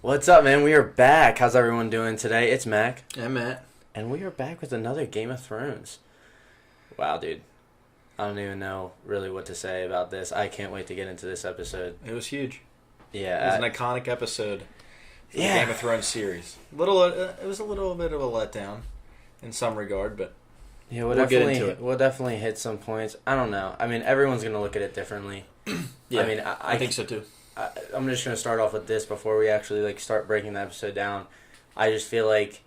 What's up, man? We are back. How's everyone doing today? It's Mac. And Matt. And we are back with another Game of Thrones. Wow, dude. I don't even know really what to say about this. I can't wait to get into this episode. It was huge. Yeah. It was an iconic episode for the Yeah. Game of Thrones series. It was a little bit of a letdown in some regard, but Yeah, we'll get into it. We'll definitely hit some points. I don't know. I mean, everyone's going to look at it differently. yeah, I mean, I think so too. I'm just going to start off with this before we actually start breaking the episode down. I just feel like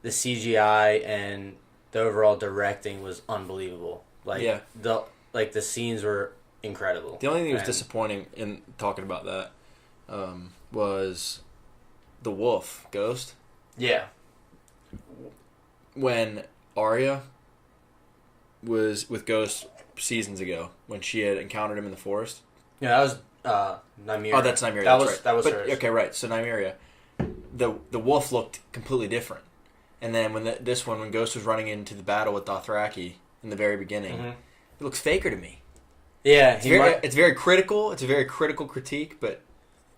the CGI and the overall directing was unbelievable. The scenes were incredible. The only thing that was disappointing in talking about that was the wolf ghost. Yeah. When Arya was with Ghost seasons ago, when she had encountered him in the forest. Yeah, that was Nymeria. Oh, that's Nymeria. That was but, hers. Okay, right. So Nymeria, the wolf looked completely different, and then when when Ghost was running into the battle with Dothraki in the very beginning, it looks faker to me. Yeah, it's very critical. It's a very critical critique, but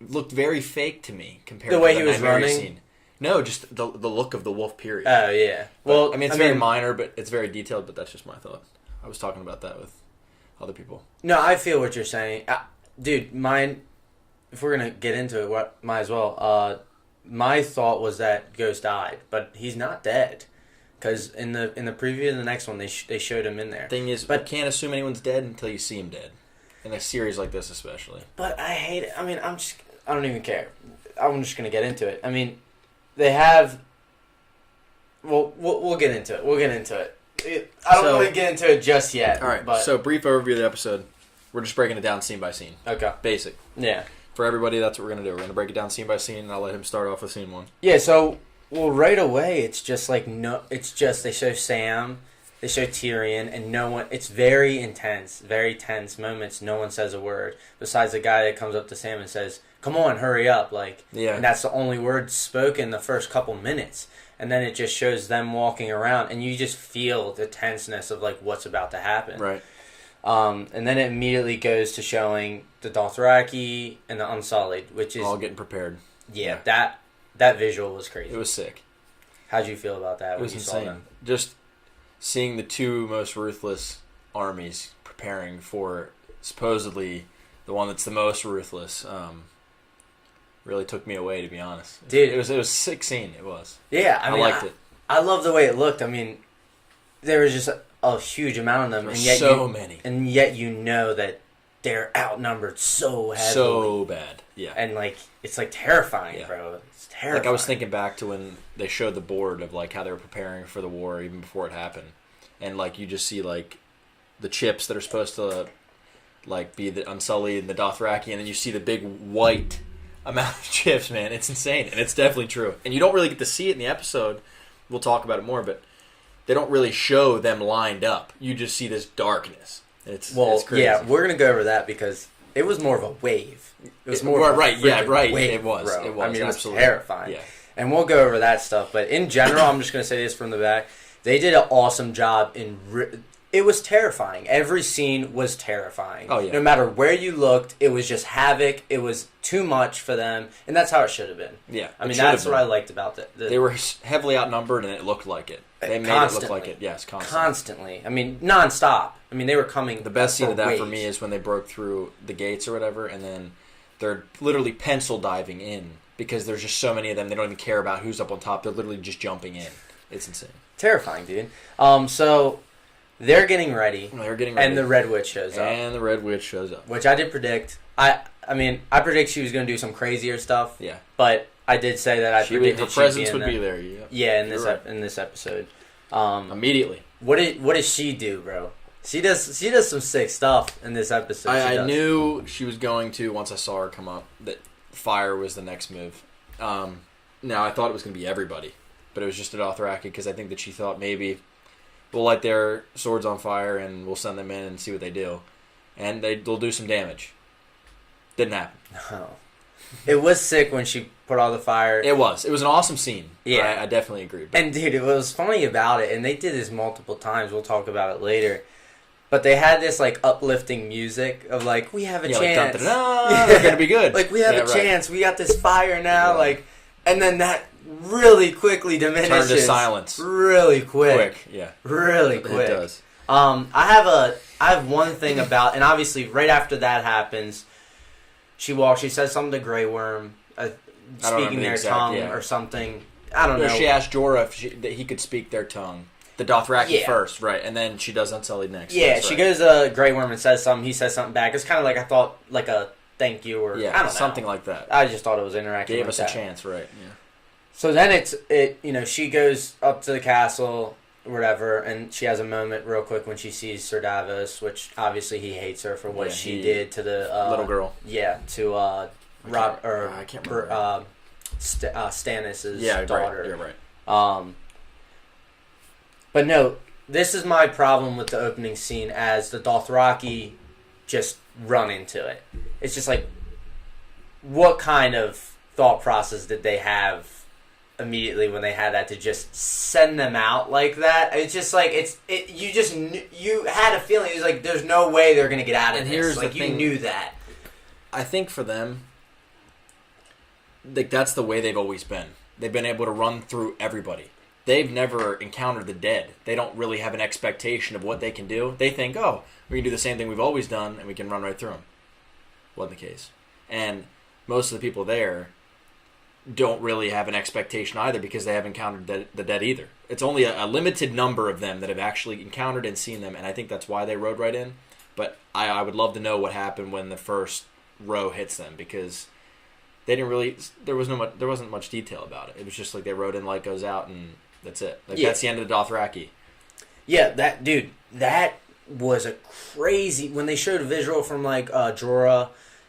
it looked very fake to me compared to the way the he was Nymeria running. scene. No, just the look of the wolf. Period. Oh yeah. Well, it's very minor, but it's very detailed. But that's just my thought. I was talking about that with other people. No, I feel what you're saying, dude. Mine. If we're gonna get into it, might as well. My thought was that Ghost died, but he's not dead, because in the preview of the next one they showed him in there. Thing is, but can't assume anyone's dead until you see him dead, in a series like this especially. But I hate it. I mean, I don't even care. I'm just gonna get into it. I mean, they have. Well, we'll get into it. We'll get into it. I don't want to get into it just yet. All right. But, so brief overview of the episode. We're just breaking it down scene by scene. Okay. Basic. Yeah. For everybody, that's what we're going to do. We're going to break it down scene by scene, and I'll let him start off with scene one. Yeah, so, right away, it's just they show Sam, they show Tyrion, and no one, it's very intense, very tense moments. No one says a word, besides the guy that comes up to Sam and says, come on, hurry up, Yeah. And that's the only word spoken the first couple minutes. And then it just shows them walking around, and you just feel the tenseness of, what's about to happen. Right. And then it immediately goes to showing the Dothraki and the Unsullied, which is all getting prepared. Yeah, that visual was crazy. It was sick. How'd you feel about that? It was insane. Just seeing the two most ruthless armies preparing for supposedly the one that's the most ruthless. Really took me away, to be honest. Dude, it was a sick scene. It was. Yeah, I liked it. I love the way it looked. I mean, there was just a huge amount of them, and yet many, and yet you know that they're outnumbered so heavily, so bad. Yeah, and it's terrifying, bro. It's terrifying. I was thinking back to when they showed the board of how they were preparing for the war even before it happened, and you just see the chips that are supposed to be the Unsullied and the Dothraki, and then you see the big white amount of chips. Man, it's insane, and it's definitely true. And you don't really get to see it in the episode. We'll talk about it more, but they don't really show them lined up. You just see this darkness. It's crazy. Yeah, we're gonna go over that because it was more of a wave. It was more right. Wave, it was. bro. It was. I mean, it was absolutely terrifying. Yeah. And we'll go over that stuff. But in general, I'm just gonna say this from the back. They did an awesome job it was terrifying. Every scene was terrifying. Oh, yeah. No matter where you looked, it was just havoc. It was too much for them, and that's how it should have been. Yeah, I mean, that's what I liked about it. They were heavily outnumbered, and it looked like it. They made it look like it. Yes, constantly. I mean, nonstop. I mean, they were coming. The best scene of that waves. for me is when they broke through the gates or whatever, and then they're literally pencil diving in because there's just so many of them. They don't even care about who's up on top. They're literally just jumping in. It's insane. Terrifying, dude. So they're getting ready. And the Red Witch shows up. Which I did predict. I mean, I predict she was going to do some crazier stuff. Yeah. But I did say that her presence would be there. Yeah. Yeah, in this episode. Immediately. What does she do, bro? She does some sick stuff in this episode. I knew she was going to, once I saw her come up, that fire was the next move. Now I thought it was going to be everybody, but it was just a Dothraki because I think that she thought maybe we'll light their swords on fire and we'll send them in and see what they do, and they'll do some damage. Didn't happen. No. It was sick when she put all the fire. It was an awesome scene. Yeah, I definitely agree. And dude, it was funny about it, and they did this multiple times. We'll talk about it later. But they had this like uplifting music of like, we have a chance. Like, yeah. They're gonna be good. Like, we have a chance. We got this fire now. Yeah. Like, and then that really quickly diminishes. Turn to silence. Really quick. Yeah. Really quick. It does. I have one thing about, and obviously right after that happens, she says something to Grey Worm, speaking their tongue or something. I don't know. She asked Jorah if he could speak their tongue. The Dothraki first, right, and then she does Unsullied next. Yeah, she goes to Grey Worm and says something. He says something back. It's kind of like, I thought, like a thank you or I don't know, something like that. I just thought it was interactive. Gave us a chance, right? Yeah. So then she goes up to the castle, whatever, and she has a moment real quick when she sees Sir Davos, which obviously he hates her for what she did to the little girl. Yeah, to I can't remember. Stannis' daughter. Right. You're right. But no, this is my problem with the opening scene as the Dothraki just run into it. It's just like, what kind of thought process did they have immediately when they had that to just send them out like that? It's just like, you had a feeling. It was like, there's no way they're going to get out of this. Here's like, you knew that. I think for them, like, that's the way they've always been. They've been able to run through everybody. They've never encountered the dead. They don't really have an expectation of what they can do. They think, oh, we can do the same thing we've always done, and we can run right through them. Wasn't the case. And most of the people there don't really have an expectation either because they haven't encountered the dead either. It's only a limited number of them that have actually encountered and seen them, and I think that's why they rode right in. But I would love to know what happened when the first row hits them, because they didn't really. There wasn't much detail about it. It was just like they rode in, light goes out, and that's it. Like that's the end of the Dothraki. Yeah, that was a crazy when they showed a visual from like Jorah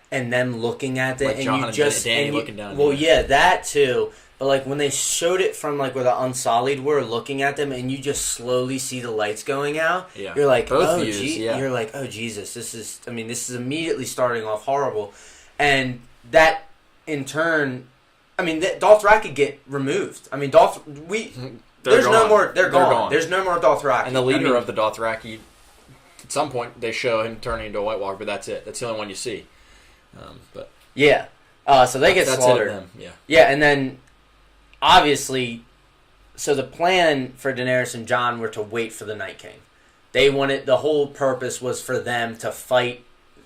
and them looking at it, like and John you just Danny looking down. Well, yeah, that too. But like when they showed it from like where the Unsullied were looking at them, and you just slowly see the lights going out. Yeah. You're like, both views. You're like, oh Jesus, this is immediately starting off horrible, and that in turn. I mean, Dothraki get removed. I mean, there's no more. They're gone. There's no more Dothraki. And the leader of the Dothraki, at some point, they show him turning into a White Walker, but that's it. That's the only one you see. But yeah, so they get slaughtered. That's it of them. Yeah, and then obviously, so the plan for Daenerys and Jon were to wait for the Night King. They wanted, the whole purpose was for them to fight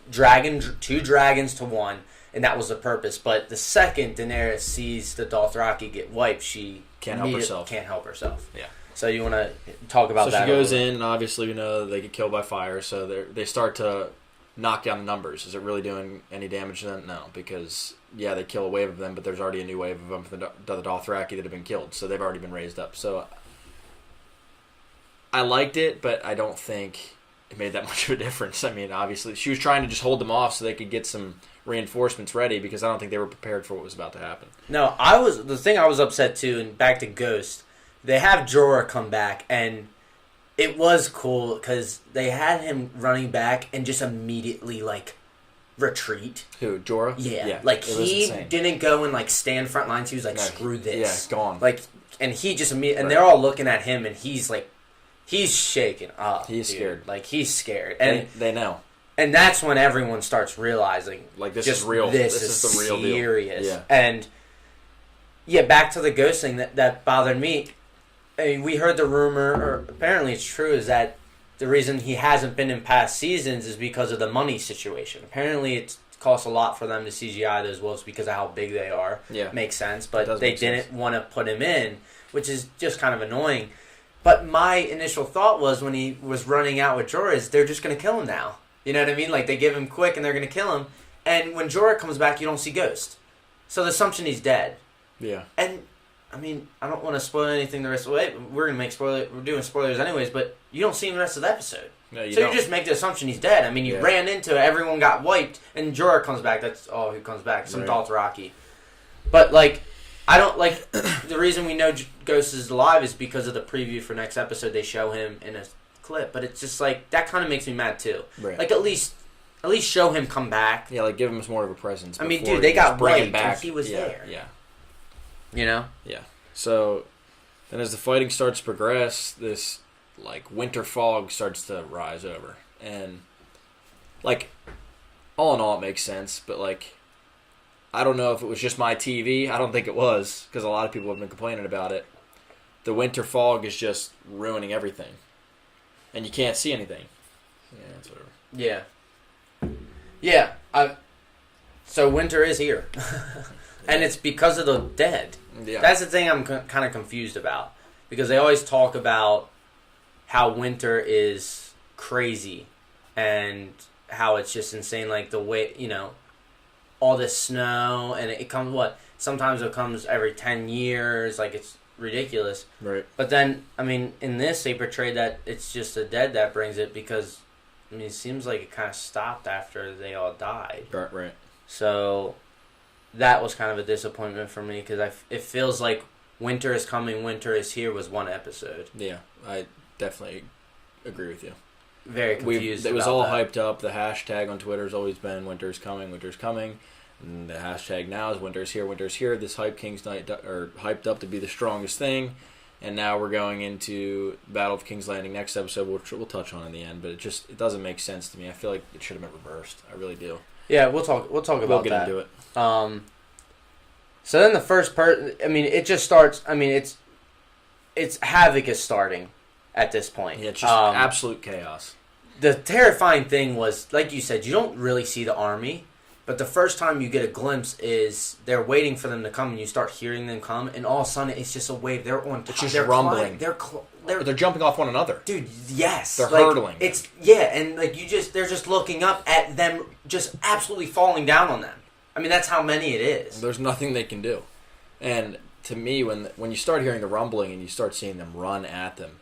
two dragons to one. And that was the purpose. But the second Daenerys sees the Dothraki get wiped, she can't help herself. Yeah. So you want to talk about that? So she goes in, and obviously we know they get killed by fire, so they start to knock down the numbers. Is it really doing any damage to them? No, because, they kill a wave of them, but there's already a new wave of them for the Dothraki that have been killed, so they've already been raised up. So I liked it, but I don't think it made that much of a difference. I mean, obviously, she was trying to just hold them off so they could get some reinforcements ready, because I don't think they were prepared for what was about to happen. No, the thing I was upset too, and back to Ghost, they have Jorah come back, and it was cool because they had him running back and just immediately like retreat. Who, Jorah? Yeah. Like he didn't go and like stand front lines. He was like, screw this. Yeah, gone. Like, and he just immediately, and they're all looking at him, and he's like, he's shaking up. He's scared. Like he's scared, and they know. And that's when everyone starts realizing, like, this is real. This is the real serious. Deal. Yeah. And back to the Ghost thing that bothered me. I mean, we heard the rumor, or apparently it's true, is that the reason he hasn't been in past seasons is because of the money situation. Apparently it costs a lot for them to CGI those wolves because of how big they are. Yeah. Makes sense. But they didn't want to put him in, which is just kind of annoying. But my initial thought was when he was running out with Jorah is they're just going to kill him now. You know what I mean? Like, they give him quick and they're going to kill him. And when Jorah comes back, you don't see Ghost. So the assumption he's dead. Yeah. And, I mean, I don't want to spoil anything the rest of the way. We're doing spoilers anyways, but you don't see him the rest of the episode. No, you don't. You just make the assumption he's dead. I mean, you ran into it, everyone got wiped, and Jorah comes back. That's all who comes back. Some Dothraki. But, like, I don't, like, the reason we know Ghost is alive is because of the preview for next episode. They show him in a clip, but it's just like that kind of makes me mad too. Right. Like at least show him come back. Yeah, like give him more of a presence. I mean, dude, they got wiped and he was there. Yeah. You know? Yeah. So then as the fighting starts to progress, this like winter fog starts to rise over. And, like, all in all, it makes sense. But, like, I don't know if it was just my TV. I don't think it was, because a lot of people have been complaining about it. The winter fog is just ruining everything. And you can't see anything. Yeah, that's whatever. Yeah. Yeah. So winter is here. And it's because of the dead. Yeah. That's the thing I'm kind of confused about. Because they always talk about how winter is crazy. And how it's just insane. Like the way, all this snow. And it comes, sometimes it comes every 10 years. Like it's ridiculous. Right. But then, in this, they portrayed that it's just the dead that brings it because, it seems like it kind of stopped after they all died. Right. So, that was kind of a disappointment for me because it feels like winter is coming, winter is here was one episode. Yeah, I definitely agree with you. Very confused. It was all hyped up. The hashtag on Twitter has always been winter's coming, winter's coming. And the hashtag now is winter's here, winter's here. This hype King's Night are hyped up to be the strongest thing. And now we're going into Battle of King's Landing next episode, which we'll touch on in the end. But it doesn't make sense to me. I feel like it should have been reversed. I really do. Yeah, we'll talk about that. We'll get into it. So then the first part, it just starts. It's Havoc is starting at this point. Yeah, it's just absolute chaos. The terrifying thing was, like you said, you don't really see the army. But the first time you get a glimpse is they're waiting for them to come, and you start hearing them come, and all of a sudden it's just a wave. They're on top. It's just rumbling. They're jumping off one another, dude. Yes, they're hurtling. And they're just looking up at them, just absolutely falling down on them. That's how many it is. There's nothing they can do, and to me, when you start hearing the rumbling and you start seeing them run at them,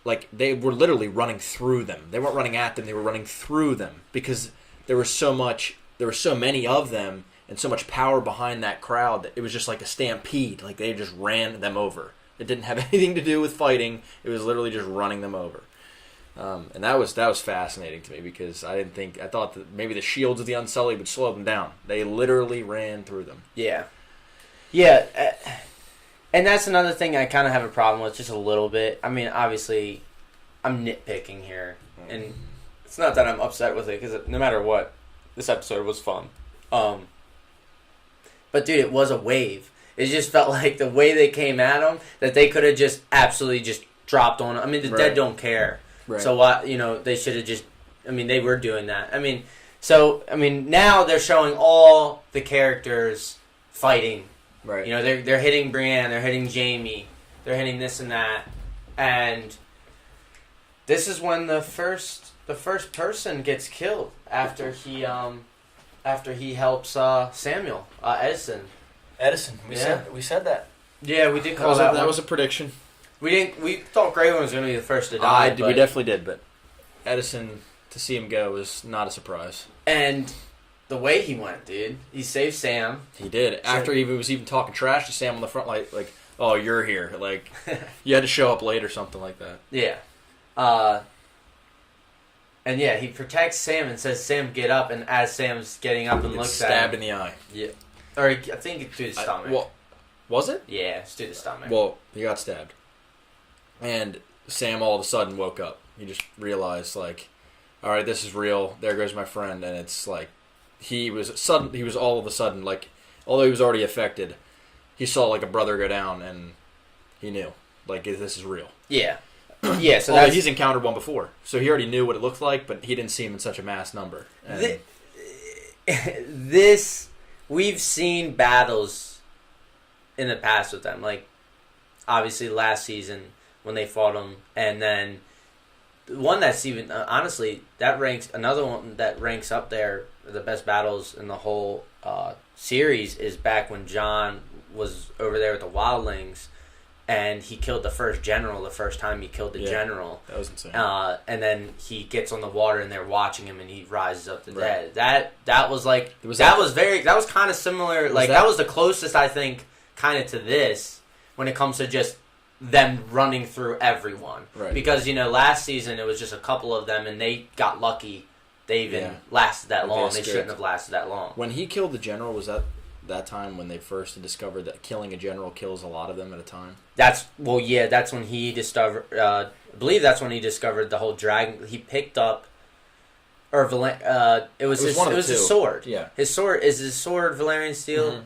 like they were literally running through them. They weren't running at them; they were running through them because there was so many of them and so much power behind that crowd that it was just like a stampede. Like they just ran them over. It didn't have anything to do with fighting. It was literally just running them over. And that was fascinating to me because I thought that maybe the shields of the Unsullied would slow them down. They literally ran through them. Yeah. Yeah. And that's another thing I kind of have a problem with just a little bit. Obviously, I'm nitpicking here. And it's not that I'm upset with it because no matter what, this episode was fun. But dude, it was a wave. It just felt like the way they came at them, that they could have just absolutely just dropped on them. The dead don't care. Right. So why, they should have just, they were doing that. Now they're showing all the characters fighting. Right. They're hitting Brienne, they're hitting Jaime, they're hitting this and that. And this is when the first person gets killed after he helps Samuel Edison. We said that. Yeah, we did call that. That was a prediction. We thought Grey Worm was going to be the first to die. We definitely did, but Edison, to see him go was not a surprise. And the way he went, dude, he saved Sam. He did. After he was even talking trash to Sam on the front, like, oh, you're here, like you had to show up late or something like that. Yeah. And yeah, he protects Sam and says, "Sam, get up." And as Sam's getting up and looks at him, stabbed in the eye. Yeah. Or I think it's through the stomach. Was it? Yeah, it's through the stomach. Well, he got stabbed. And Sam all of a sudden woke up. He just realized, like, all right, this is real. There goes my friend. And it's like, he was all of a sudden, like, although he was already affected, he saw, like, a brother go down, and he knew, like, this is real. Yeah. Yeah, so he's encountered one before. So he already knew what it looked like, but he didn't see him in such a mass number. And we've seen battles in the past with them. Like, obviously last season when they fought them, and then the one that's even honestly another one that ranks up there the best battles in the whole series is back when Jon was over there with the Wildlings, and he killed the first general. The first time he killed the general, that was insane. And then he gets on the water, and they're watching him, and he rises up the dead. That was like that was kind of similar. That was the closest I think kind of to this when it comes to just them running through everyone. Right. Because, last season it was just a couple of them and they got lucky they even lasted that long. They shouldn't have lasted that long. When he killed the general, was that time when they first discovered that killing a general kills a lot of them at a time? That's when he discovered, I believe that's when he discovered the whole dragon. He picked up or it was his sword. Yeah, his sword Valerian steel.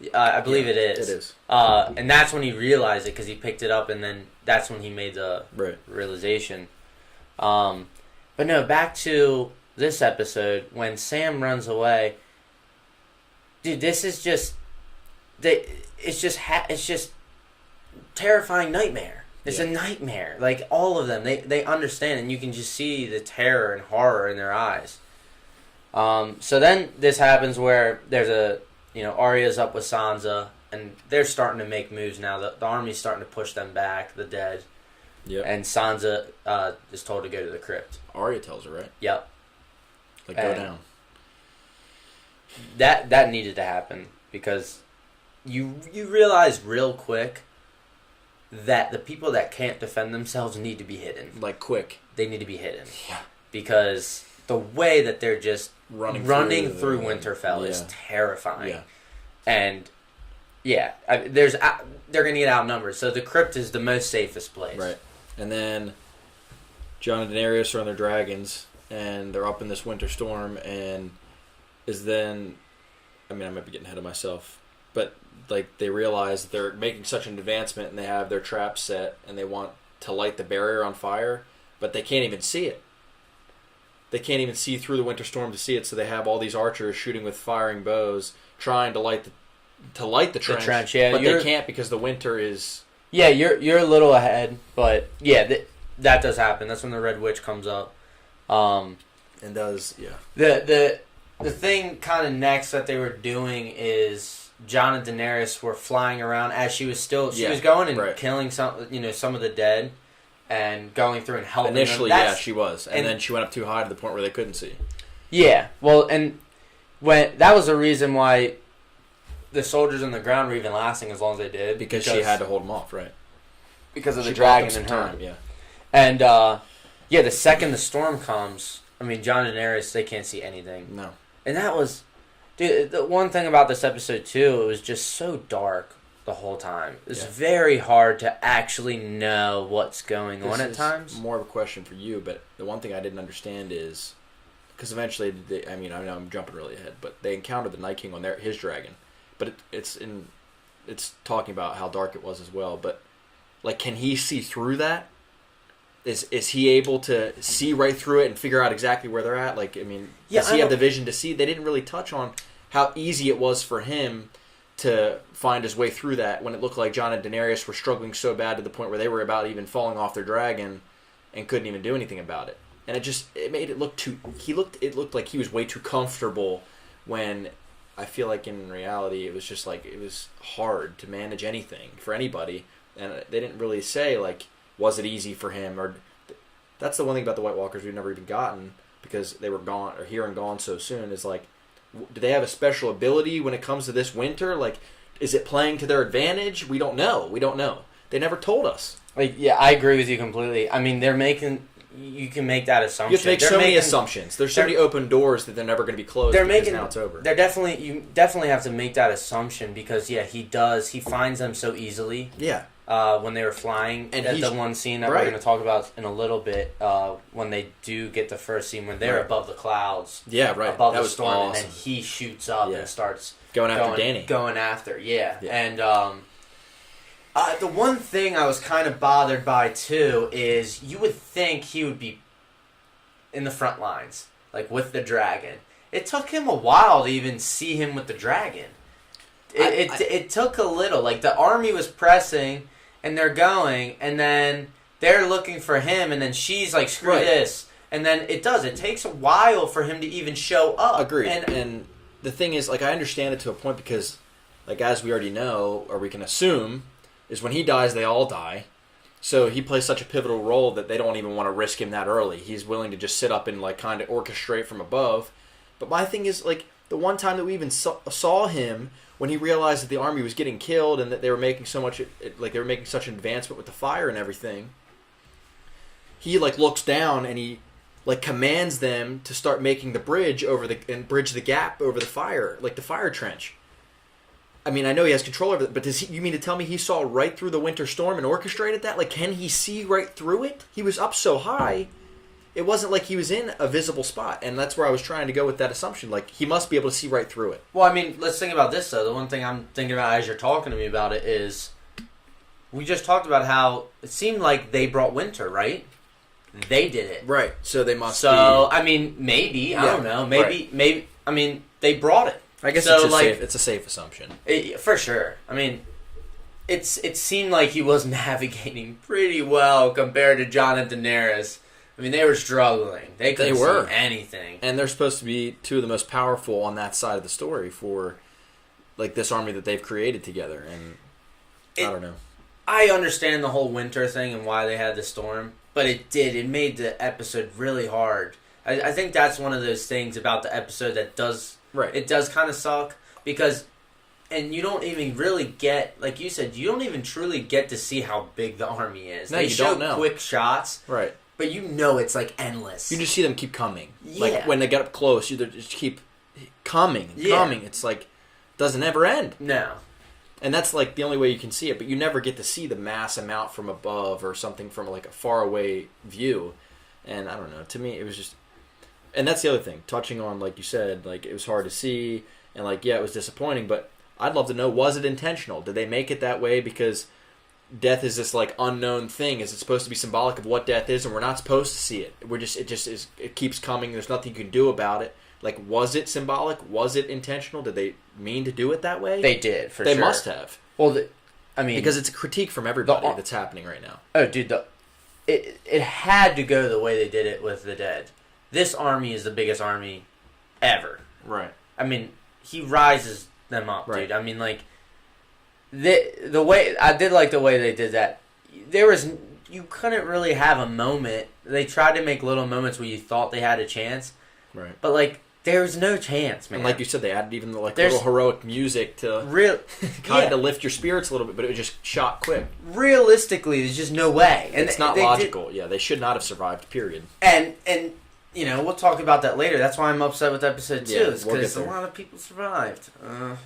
Mm-hmm. I believe it is. It is. And that's when he realized it because he picked it up, and then that's when he made the realization. But no, back to this episode when Sam runs away. Dude, this is just it's just terrifying nightmare. It's a nightmare. Like all of them, they understand, and you can just see the terror and horror in their eyes. So then this happens where there's Arya's up with Sansa, and they're starting to make moves now. The army's starting to push them back, the dead. Yep. And Sansa is told to go to the crypt. Arya tells her, right? Yep. Go down. That needed to happen because you realize real quick that the people that can't defend themselves need to be hidden. Like quick. They need to be hidden. Yeah. Because the way that they're just running through Winterfell is terrifying. Yeah. And they're going to get outnumbered. So the crypt is the most safest place. Right. And then Jon and Daenerys are on their dragons, and they're up in this winter storm, and I might be getting ahead of myself, but like they realize that they're making such an advancement, and they have their traps set, and they want to light the barrier on fire, but they can't even see it. They can't even see through the winter storm to see it, so they have all these archers shooting with firing bows, trying to light the trench, but they can't because the winter is. Yeah, you're a little ahead, but that does happen. That's when the Red Witch comes up. And does The thing kind of next that they were doing is Jon and Daenerys were flying around as she was going and killing some of the dead and going through and helping initially them. She was, and then she went up too high to the point where they couldn't see. Yeah, well, and when that was the reason why the soldiers on the ground were even lasting as long as they did because she had to hold them off, right? Because of the dragon and her. Yeah, and the second the storm comes, I mean, Jon and Daenerys, they can't see anything. No. And that was... Dude, the one thing about this episode, too, it was just so dark the whole time. It's very hard to actually know what's going on at times. More of a question for you, but the one thing I didn't understand is... Because eventually, I know I'm jumping really ahead, but they encountered the Night King on his dragon. But it's talking about how dark it was as well. But, like, can he see through that? Is he able to see right through it and figure out exactly where they're at? Like, I mean, does he have the vision to see? They didn't really touch on how easy it was for him to find his way through that when it looked like Jon and Daenerys were struggling so bad to the point where they were about even falling off their dragon and couldn't even do anything about it. And it made it look it looked like he was way too comfortable when I feel like in reality it was just like it was hard to manage anything for anybody. And they didn't really say like, was it easy for him? Or that's the one thing about the White Walkers we've never even gotten because they were gone or here and gone so soon is like, do they have a special ability when it comes to this winter? Like, is it playing to their advantage? We don't know. They never told us. Like, yeah, I agree with you completely. I mean, you can make that assumption. You have to make so many assumptions. There's so many open doors that they're never going to be closed now it's over. You definitely have to make that assumption because, he finds them so easily. Yeah. When they were flying, and the one scene that we're going to talk about in a little bit, when they do get the first scene when they're above the clouds, above the storm, awesome. And then he shoots up and starts going after Dany. And the one thing I was kind of bothered by too is you would think he would be in the front lines, like with the dragon. It took him a while to even see him with the dragon. It took a little. Like the army was pressing. And they're going, and then they're looking for him, and then she's like, screw this. And then it takes a while for him to even show up. Agreed. And the thing is, like, I understand it to a point because, like, as we already know, or we can assume, is when he dies, they all die. So he plays such a pivotal role that they don't even want to risk him that early. He's willing to just sit up and, like, kind of orchestrate from above. But my thing is, like, the one time that we even saw him... when he realized that the army was getting killed and that they were making such an advancement with the fire and everything, he like looks down and he like commands them to start making the bridge and bridge the gap over the fire, like the fire trench. I mean, I know he has control over it, but you mean to tell me he saw right through the winter storm and orchestrated that? Like, can he see right through it? He was up so high. it wasn't like he was in a visible spot, and that's where I was trying to go with that assumption. Like, he must be able to see right through it. Well, I mean, let's think about this, though. The one thing I'm thinking about as you're talking to me about it is, we just talked about how it seemed like they brought Winter, right? They did it. Right. So they must be... I mean, maybe. I don't know. Maybe. I mean, they brought it. I guess it's a safe assumption. For sure. I mean, it seemed like he was navigating pretty well compared to Jon and Daenerys. I mean, they were struggling. They couldn't see anything. And they're supposed to be two of the most powerful on that side of the story for, like, this army that they've created together. And I don't know. I understand the whole Winter thing and why they had the storm, but it made the episode really hard. I think that's one of those things about the episode that does kind of suck, because, and you don't even really get, like you said, you don't even truly get to see how big the army is. No, they you show don't know. Quick shots. Right. But you know it's, like, endless. You just see them keep coming. Yeah. Like, when they get up close, you just keep coming and coming. It's like, it doesn't ever end. No. And that's, like, the only way you can see it. But you never get to see the mass amount from above or something from, like, a faraway view. And I don't know. To me, it was just... And that's the other thing. Touching on, like you said, like, it was hard to see. And, like, yeah, it was disappointing. But I'd love to know, was it intentional? Did they make it that way because... death is this, like, unknown thing. Is it supposed to be symbolic of what death is, and we're not supposed to see it? It keeps coming. There's nothing you can do about it. Like, was it symbolic? Was it intentional? Did they mean to do it that way? They did, for sure. They must have. Well, I mean... because it's a critique from everybody that's happening right now. Oh, dude, it had to go the way they did it with the dead. This army is the biggest army ever. Right. I mean, he rises them up, dude. I mean, like... The way I did like the way they did that. You couldn't really have a moment. They tried to make little moments where you thought they had a chance, right? But like there was no chance, man. And like you said, they added even little heroic music to kind of lift your spirits a little bit, but it was just shot quick. Realistically, there's just no way, and it's not logical. Yeah, they should not have survived. Period. And you know, we'll talk about that later. That's why I'm upset with episode 2, is because a lot of people survived.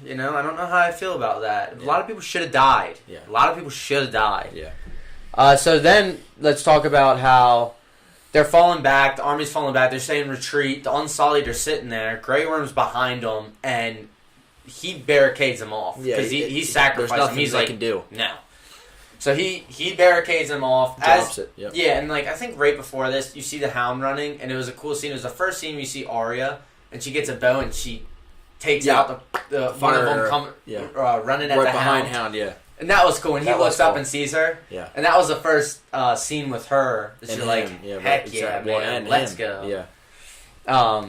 You know, I don't know how I feel about that. A lot of people should have died. Yeah. A lot of people should have died. Yeah. So then, let's talk about how they're falling back. The army's falling back. They're saying retreat. The Unsullied are sitting there. Grey Worm's behind them, and he barricades them off. Yeah, because he sacrificed them. He's like, can do. No. So he barricades them off. Drops it. Yep. Yeah, and like I think right before this, you see the Hound running, and it was a cool scene. It was the first scene you see Arya, and she gets a bow and she takes out the one of them running at right the behind Hound. Yeah. And that was cool. And he looks up and sees her. Yeah. And that was the first scene with her. She's like, heck yeah, man, let's go. Yeah.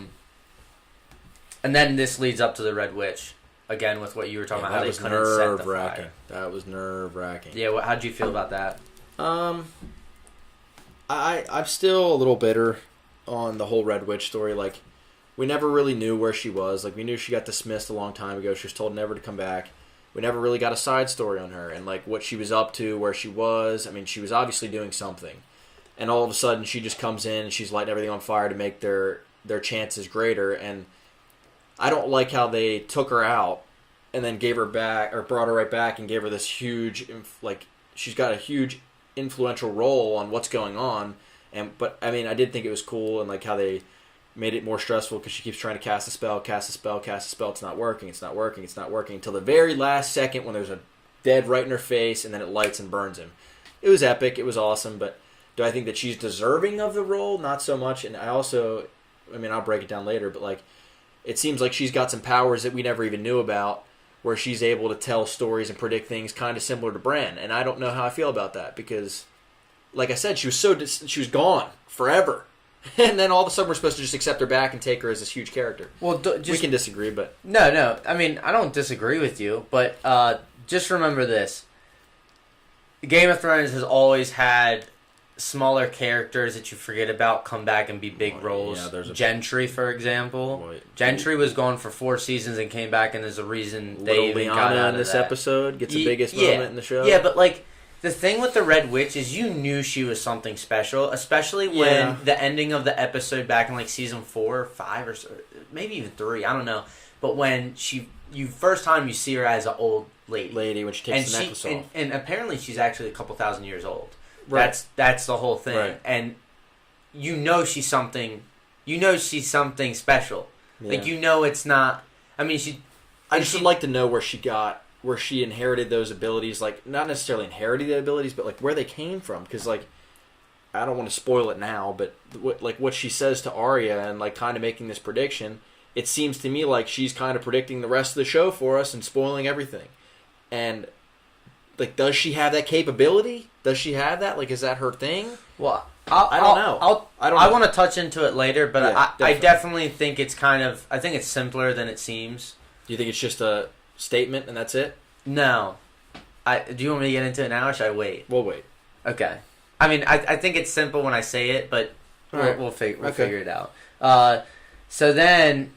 And then this leads up to the Red Witch. Again, with what you were talking about, how they couldn't set the fire. That was nerve-wracking. Yeah, how did you feel about that? I'm still a little bitter on the whole Red Witch story. Like, we never really knew where she was. Like, we knew she got dismissed a long time ago. She was told never to come back. We never really got a side story on her and, like, what she was up to, where she was. I mean, she was obviously doing something. And all of a sudden, she just comes in and she's lighting everything on fire to make their chances greater. And I don't like how they took her out and then gave her back, or brought her right back and gave her this huge, like, she's got a huge influential role on what's going on. But I mean, I did think it was cool, and like how they made it more stressful because she keeps trying to cast a spell. It's not working, until the very last second when there's a dead right in her face, and then it lights and burns him. It was epic. It was awesome. But do I think that she's deserving of the role? Not so much. And I'll break it down later, but like, it seems like she's got some powers that we never even knew about, where she's able to tell stories and predict things kind of similar to Bran. And I don't know how I feel about that because, like I said, she was gone forever. And then all of a sudden we're supposed to just accept her back and take her as this huge character. Well, we can disagree, but... No. I mean, I don't disagree with you, but just remember this. Game of Thrones has always had smaller characters that you forget about come back and be big roles. Yeah, Gentry, for example. Gentry was gone for 4 seasons and came back, and there's a reason they even got out in this episode gets the biggest moment in the show. Yeah, but like the thing with the Red Witch is you knew she was something special, especially when the ending of the episode back in like season 4 or 5 or maybe even 3, I don't know. But when first time you see her as an old lady when she takes the necklace off, and apparently she's actually a couple thousand years old. Right. That's the whole thing. Right. And you know she's something. You know she's something special. Yeah. Like you know it's not. I mean she. I just would like to know where she inherited those abilities. Like not necessarily inherited the abilities, but like where they came from. Because like I don't want to spoil it now, but what she says to Arya and like kind of making this prediction. It seems to me like she's kind of predicting the rest of the show for us and spoiling everything. And, like, does she have that capability? Does she have that? Like, is that her thing? Well, I don't know. I want to touch into it later, but Yeah, I definitely think it's I think it's simpler than it seems. Do you think it's just a statement and that's it? No. Do you want me to get into it now or should I wait? We'll wait. Okay. I mean, I think it's simple when I say it, but we'll figure it out. So then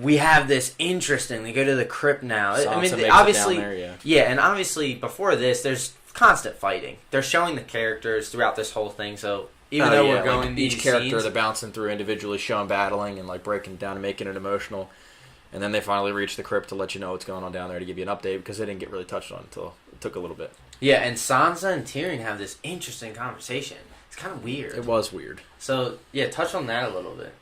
we have this interesting. They go to the crypt now. Sansa I mean, makes obviously, it down there, and obviously before this, there's constant fighting. They're showing the characters throughout this whole thing. So even though we're going like these each character, scenes, they're bouncing through individually, showing battling and like breaking it down and making it emotional. And then they finally reach the crypt to let you know what's going on down there to give you an update because they didn't get really touched on until it took a little bit. Yeah, and Sansa and Tyrion have this interesting conversation. It's kind of weird. It was weird. So yeah, touch on that a little bit.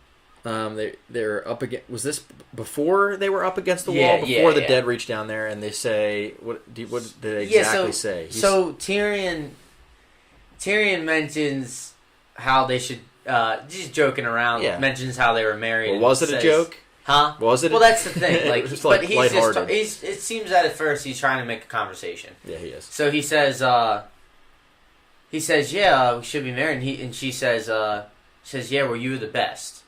They're up against. Was this before they were up against the wall? Before the dead reach down there and they say what did they exactly say? So Tyrion mentions how they should just joking around. Yeah. Mentions how they were married. Well, was it a joke? Huh? Was it? Well, that's the thing. Like, just like but he's lighthearted. it seems that at first he's trying to make a conversation. Yeah, he is. So he says, yeah, we should be married. And she says, yeah, well, you were the best.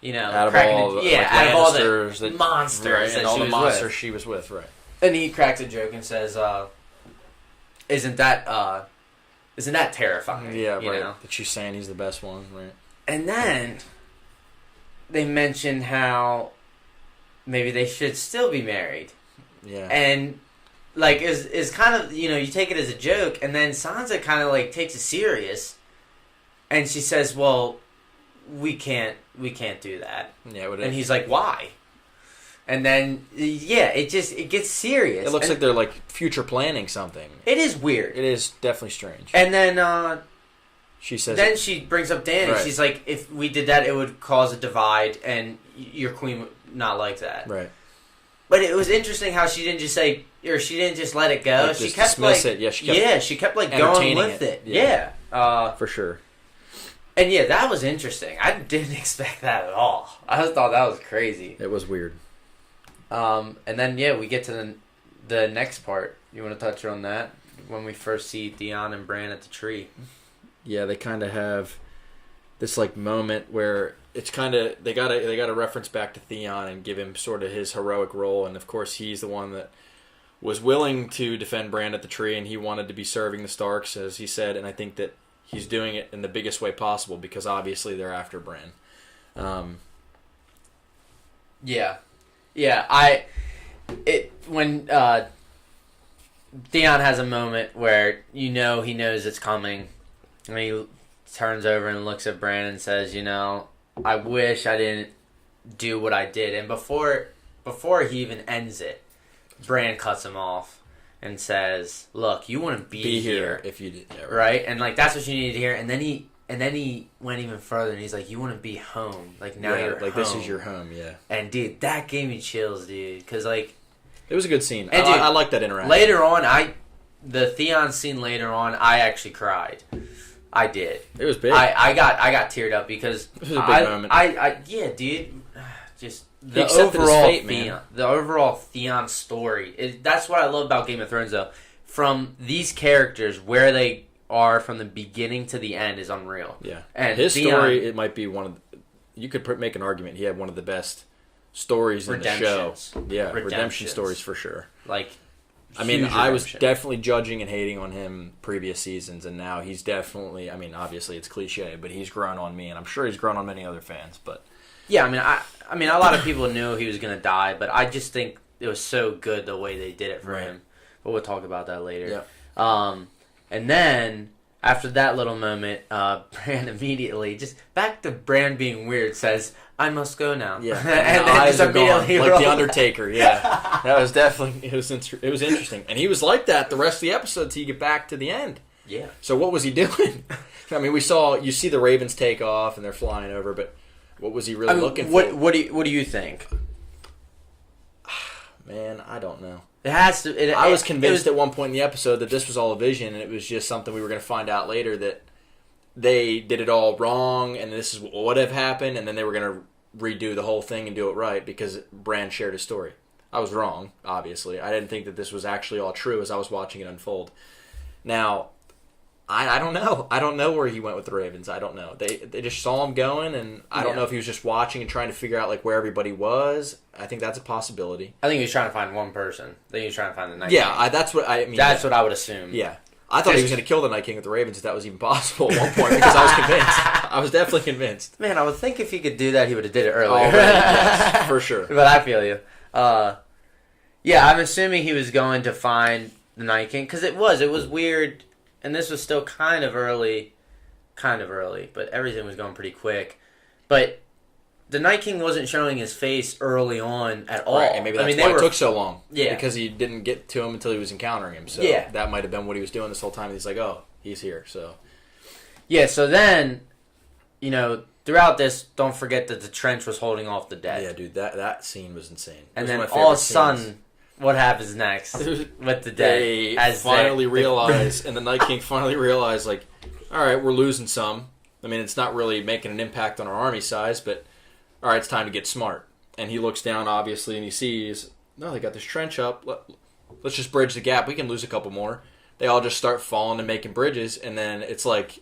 You know, out of all the monsters right, that and all she the was monsters with. she was with, right? And he cracks a joke and says, isn't that terrifying? Yeah, you right. know? That she's saying he's the best one, right? And then they mention how maybe they should still be married. Yeah. And like is kind of, you know, you take it as a joke, and then Sansa kind of like takes it serious, and she says, "Well, we can't do that." Yeah, and he's like, "Why?" And then it gets serious. It looks like they're like future planning something. It is weird. It is definitely strange. And then she says. Then she brings up Dany. Right. She's like, "If we did that, it would cause a divide, and your queen would not like that." Right. But it was interesting how she didn't just say, or she didn't just let it go. Like, she just kept dismiss like, it. Yeah, she kept going with it. Yeah. For sure. And yeah, that was interesting. I didn't expect that at all. I just thought that was crazy. It was weird. And then we get to the next part. You want to touch on that when we first see Theon and Bran at the tree? Yeah, they kind of have this like moment where it's kind of they got to reference back to Theon and give him sort of his heroic role, and of course he's the one that was willing to defend Bran at the tree, and he wanted to be serving the Starks, as he said, and I think that he's doing it in the biggest way possible because obviously they're after Bran. When Theon has a moment where you know he knows it's coming, and he turns over and looks at Bran and says, "You know, I wish I didn't do what I did." And before he even ends it, Bran cuts him off and says, "Look, you wouldn't be here if you did." Yeah, right? And like that's what you needed to hear. And then he went even further, and he's like, "You wouldn't be home. Like now you're like home. This is your home." Yeah. And dude, that gave me chills, dude, because like it was a good scene. And dude, I like that interaction. Later on, the Theon scene later on, I actually cried. I did. It was big. I got teared up because it was a big moment. Yeah, dude. Just the overall fate, Theon, the overall Theon story. That's what I love about Game of Thrones, though. From these characters, where they are from the beginning to the end is unreal. Yeah, and his Theon, story, it might be one of. You could make an argument. He had one of the best stories in the show. Yeah, redemption stories for sure. Like. I mean, I was definitely judging and hating on him previous seasons, and now he's definitely. I mean, obviously it's cliche, but he's grown on me, and I'm sure he's grown on many other fans. But yeah, I mean, a lot of people knew he was gonna die, but I just think it was so good the way they did it for him. But we'll talk about that later. Yeah. And then after that little moment, Bran immediately just back to Bran being weird says, "I must go now." Yeah, and then eyes are gone, like the Undertaker. Out. Yeah, that was definitely it was interesting, and he was like that the rest of the episode till you get back to the end. Yeah. So what was he doing? I mean, you see the Ravens take off and they're flying over, but what was he really looking for? What do you think? Man, I don't know. It has to. I was convinced at one point in the episode that this was all a vision, and it was just something we were going to find out later that they did it all wrong, and this is what would have happened, and then they were going to redo the whole thing and do it right because Brand shared his story. I was wrong, obviously. I didn't think that this was actually all true as I was watching it unfold. Now, I don't know. I don't know where he went with the Ravens. I don't know. They just saw him going, and I don't know if he was just watching and trying to figure out like where everybody was. I think that's a possibility. I think he was trying to find one person. I think he was trying to find the Night Yeah, King. that's what I mean. That's what I would assume. Yeah. I thought he was going to kill the Night King with the Ravens if that was even possible at one point because I was convinced. I was definitely convinced. Man, I would think if he could do that, he would have did it earlier. Yes, for sure. But I feel you. Yeah, I'm assuming he was going to find the Night King because it was weird, and this was still kind of early, but everything was going pretty quick. But the Night King wasn't showing his face early on at all. Right, and maybe that's why it took so long. Yeah. Because he didn't get to him until he was encountering him. So that might have been what he was doing this whole time. He's like, oh, he's here. So yeah, so then, throughout this, don't forget that the trench was holding off the dead. Yeah, dude, that scene was insane. And then all of a sudden, what happens next with the dead? They finally realize, and the Night King finally realized, like, all right, we're losing some. I mean, it's not really making an impact on our army size, but all right, it's time to get smart. And he looks down, obviously, and he sees, no, they got this trench up. Let's just bridge the gap. We can lose a couple more. They all just start falling and making bridges, and then it's like,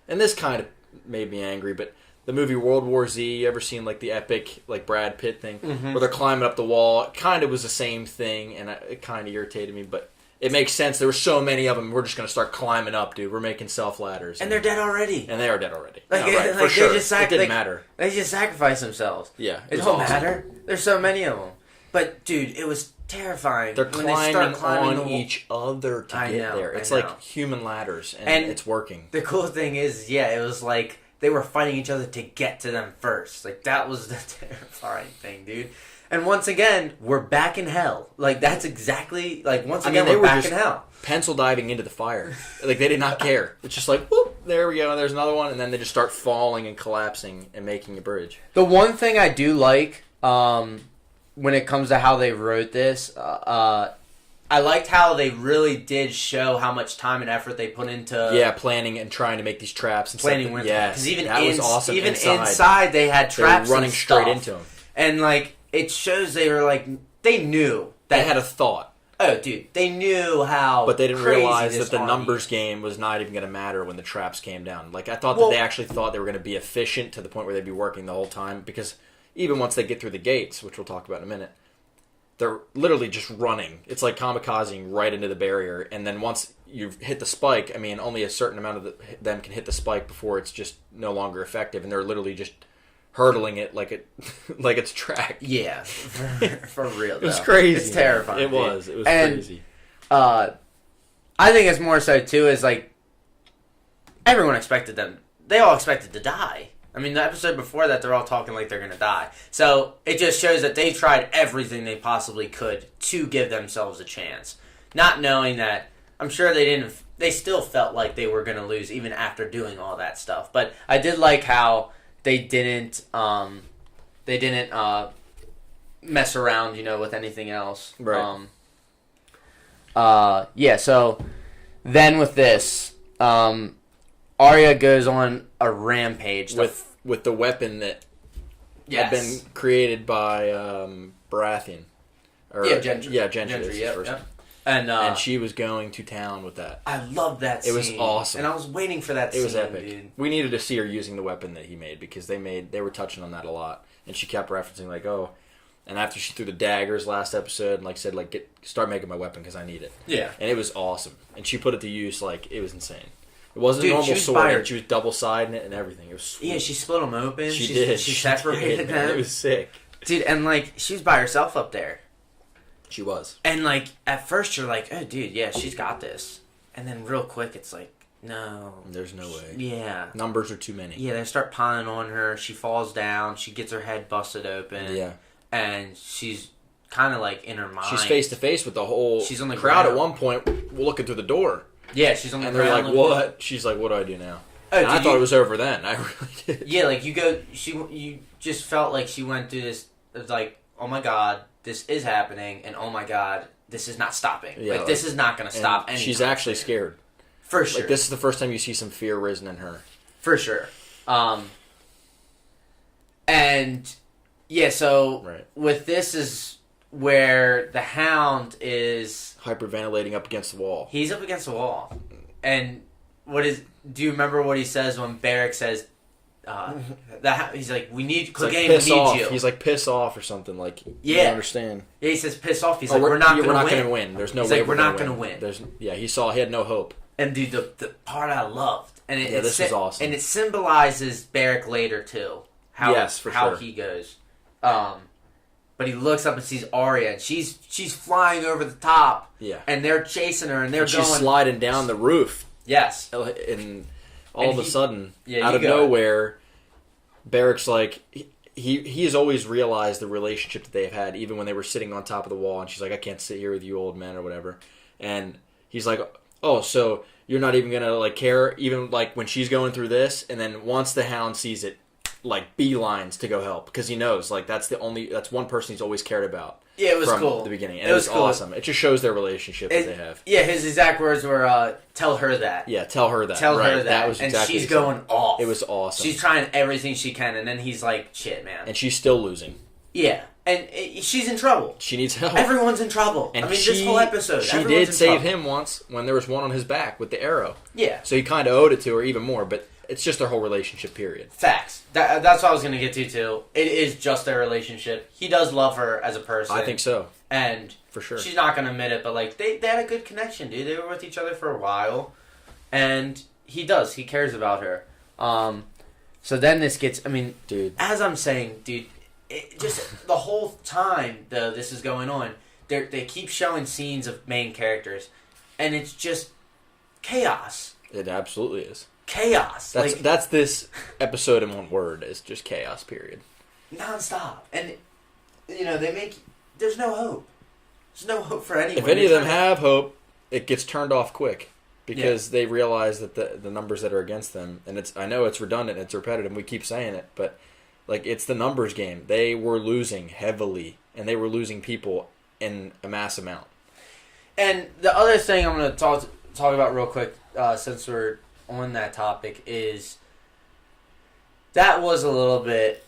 and this kind of made me angry, but the movie World War Z, you ever seen like the epic like Brad Pitt thing where they're climbing up the wall? It kind of was the same thing, and it kind of irritated me, but it makes sense. There were so many of them. We're just going to start climbing up, dude. We're making self ladders, and they're dead already. And they are dead already. Right, for sure. It didn't matter. They just sacrificed themselves. Yeah, it don't matter. There's so many of them. But dude, it was terrifying. They're climbing on each other to get there. It's like human ladders, and it's working. The cool thing is, it was like they were fighting each other to get to them first. Like, that was the terrifying thing, dude. And once again, we're back in hell. Like, that's exactly, like, once again, we're back in hell. Pencil diving into the fire. Like, they did not care. It's just like, whoop, there we go, there's another one. And then they just start falling and collapsing and making a bridge. The one thing I do like, when it comes to how they wrote this, I liked how they really did show how much time and effort they put into planning and trying to make these traps and planning. Because even that was awesome. Even inside they had traps running and straight into them, and like it shows they were like they knew that they had a thought. Oh, dude, they knew how. But they didn't realize that the numbers game was not even going to matter when the traps came down. Like I thought that they actually thought they were going to be efficient to the point where they'd be working the whole time because even once they get through the gates, which we'll talk about in a minute. They're literally just running. It's like kamikazing right into the barrier. And then once you've hit the spike, I mean, only a certain amount of them can hit the spike before it's just no longer effective. And they're literally just hurdling it like it's track. Yeah, for real. It was crazy. It's terrifying. It was crazy. I think it's more so, too, is like everyone expected them. They all expected to die. I mean, the episode before that, they're all talking like they're going to die. So it just shows that they tried everything they possibly could to give themselves a chance. Not knowing that, I'm sure they still felt like they were going to lose even after doing all that stuff. But I did like how they didn't mess around, with anything else. Right. So then with this, Arya goes on a rampage with the weapon that had been created by Baratheon. Gendry. Yeah, Gendry. And she was going to town with that. I love that scene. It was awesome. And I was waiting for that scene. It was epic. Dude. We needed to see her using the weapon that he made because they were touching on that a lot. And she kept referencing like, oh, and after she threw the daggers last episode and said start making my weapon because I need it. Yeah. And it was awesome. And she put it to use it was insane. It wasn't a normal sword. She was double-siding it and everything. It was sweet. Yeah, she split them open. She did. She separated them. It was sick. Dude, and, she was by herself up there. She was. And, at first you're like, oh, dude, yeah, she's got this. And then real quick it's like, no. There's no way. Yeah. Numbers are too many. Yeah, they start piling on her. She falls down. She gets her head busted open. Yeah. And she's kind of, in her mind. She's face-to-face with the whole she's on the crowd ground. at one point looking through the door. Yeah, she's on the and ground. And they're like, what? She's like, what do I do now? Oh, and I thought it was over then. I really did. Yeah, like you just felt like she went through this, like, oh my god, this is happening, and oh my god, this is not stopping. Yeah, like, this is not going to stop anything. She's actually scared. For sure. Like, this is the first time you see some fear risen in her. For sure. And, yeah, so with this is where the Hound is... hyperventilating up against the wall. He's up against the wall. And do you remember what he says when Barrick says... he's like, we need Clegane, like, we need you. He's like, piss off or something. Like, you don't understand. Yeah, he says, piss off. He's like, we're not going to win. There's no way we're not going to win. He had no hope. And dude, the part I loved, and this was awesome, and it symbolizes Barrick later too. How he goes. But he looks up and sees Arya, and she's flying over the top. Yeah. And they're chasing her, and she's sliding down the roof. Yes. And all of a sudden, out of nowhere, Barrick's like, he has always realized the relationship that they've had, even when they were sitting on top of the wall, and she's like, I can't sit here with you old men or whatever. And he's like, oh, so you're not even going to, like, care, even, like, when she's going through this, and then once the Hound sees it, like, beelines to go help, because he knows, like, that's one person he's always cared about. Yeah, it was cool. From the beginning. And it was cool. Awesome. It just shows their relationship that they have. Yeah, his exact words were, tell her that. Yeah, tell her that. Tell her that. That was exactly and she's going off. It was awesome. She's trying everything she can, and then he's like, shit, man. And she's still losing. Yeah. And she's in trouble. She needs help. Everyone's in trouble. And this whole episode, she did save him once when there was one on his back with the arrow. Yeah. So he kind of owed it to her even more, but it's just their whole relationship, period. Facts. That's what I was going to get to, too. It is just their relationship. He does love her as a person. I think so. And for sure, she's not going to admit it, but like they had a good connection, dude. They were with each other for a while. And he does. He cares about her. So then this gets, dude. As I'm saying, dude, just the whole time, though, this is going on, they keep showing scenes of main characters, and it's just chaos. It absolutely is. Chaos. That's this episode in one word. It's just chaos, period. Non-stop. And, there's no hope. There's no hope for anyone. If any of them have hope, it gets turned off quick. Because they realize that the numbers that are against them, and I know it's redundant, it's repetitive, we keep saying it, but like it's the numbers game. They were losing heavily, and they were losing people in a mass amount. And the other thing I'm going to talk about real quick, since we're on that topic, is that was a little bit.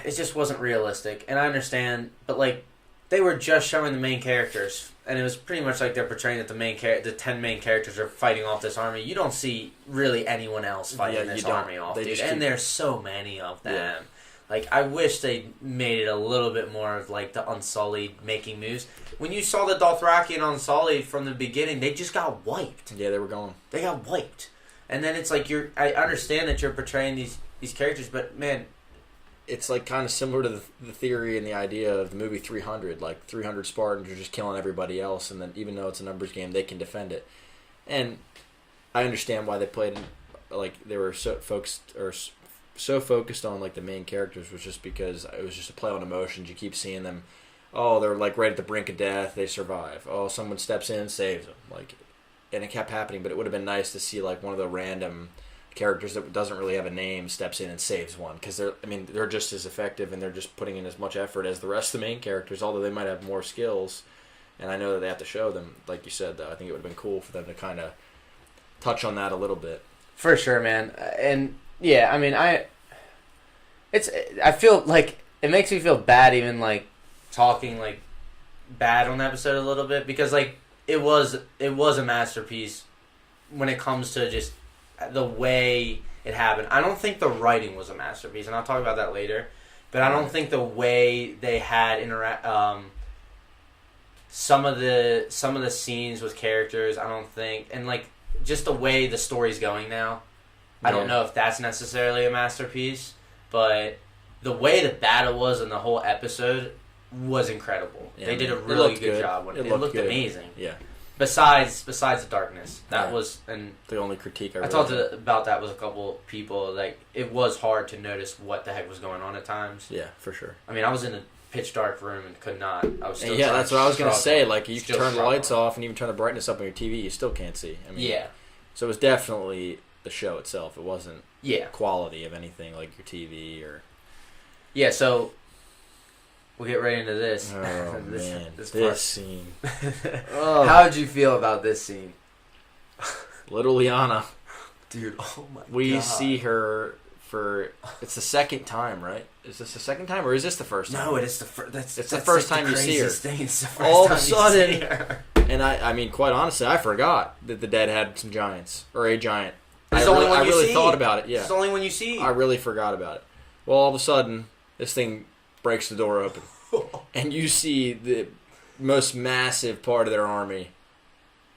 It just wasn't realistic, and I understand, but like they were just showing the main characters. And it was pretty much like they're portraying that the 10 main characters are fighting off this army. You don't see really anyone else fighting this army off, dude. And there's so many of them. Yeah. Like, I wish they made it a little bit more of, like, the Unsullied making moves. When you saw the Dothraki and Unsullied from the beginning, they just got wiped. Yeah, they were gone. They got wiped. And then it's like, I understand that you're portraying these characters, but, man... It's like kind of similar to the theory and the idea of the movie 300. Like 300 Spartans are just killing everybody else, and then even though it's a numbers game, they can defend it. And I understand why they played, like they were so focused on like the main characters, was just because it was just a play on emotions. You keep seeing them. Oh, they're like right at the brink of death. They survive. Oh, someone steps in, saves them. Like, and it kept happening. But it would have been nice to see like one of the random characters that doesn't really have a name steps in and saves one, because they're just as effective, and they're just putting in as much effort as the rest of the main characters, although they might have more skills, and I know that they have to show them, like you said, though. I think it would have been cool for them to kind of touch on that a little bit. For sure, man. And yeah, I feel like it makes me feel bad even like talking like bad on the episode a little bit, because like it was a masterpiece when it comes to just the way it happened. I don't think the writing was a masterpiece, and I'll talk about that later. But I don't think the way they had some of the scenes with characters, I don't think, and like just the way the story's going now, I don't know if that's necessarily a masterpiece. But the way the battle was in the whole episode was incredible. Yeah, they did a really good job when it looked amazing. Yeah. Besides the darkness, that was, and the only critique I talked about that with a couple people. Like, it was hard to notice what the heck was going on at times. Yeah, for sure. I mean, I was in pitch dark room and could not. I was still that's what I was gonna say. Like you can turn the lights struggling. off and even turn the brightness up on your TV, you still can't see. I mean, Yeah. So it was definitely the show itself. It wasn't Yeah. quality of anything like your TV or. Yeah. So we'll get right into this. Oh man, this scene. How did you feel about this scene? Little Liana. Dude, oh my god. We see her for it's the second time, right? Is this the second time or is this the first time? No, it is the first. It's the first time you see her. Thing. It's the first All of time a sudden, you see her. And I mean, quite honestly, I forgot that the dead had some giants or a giant. It's I the only really, one I you really see. thought about it. Yeah, It's the only one you see. I really forgot about it. Well, all of a sudden, this thing breaks the door open, and you see the most massive part of their army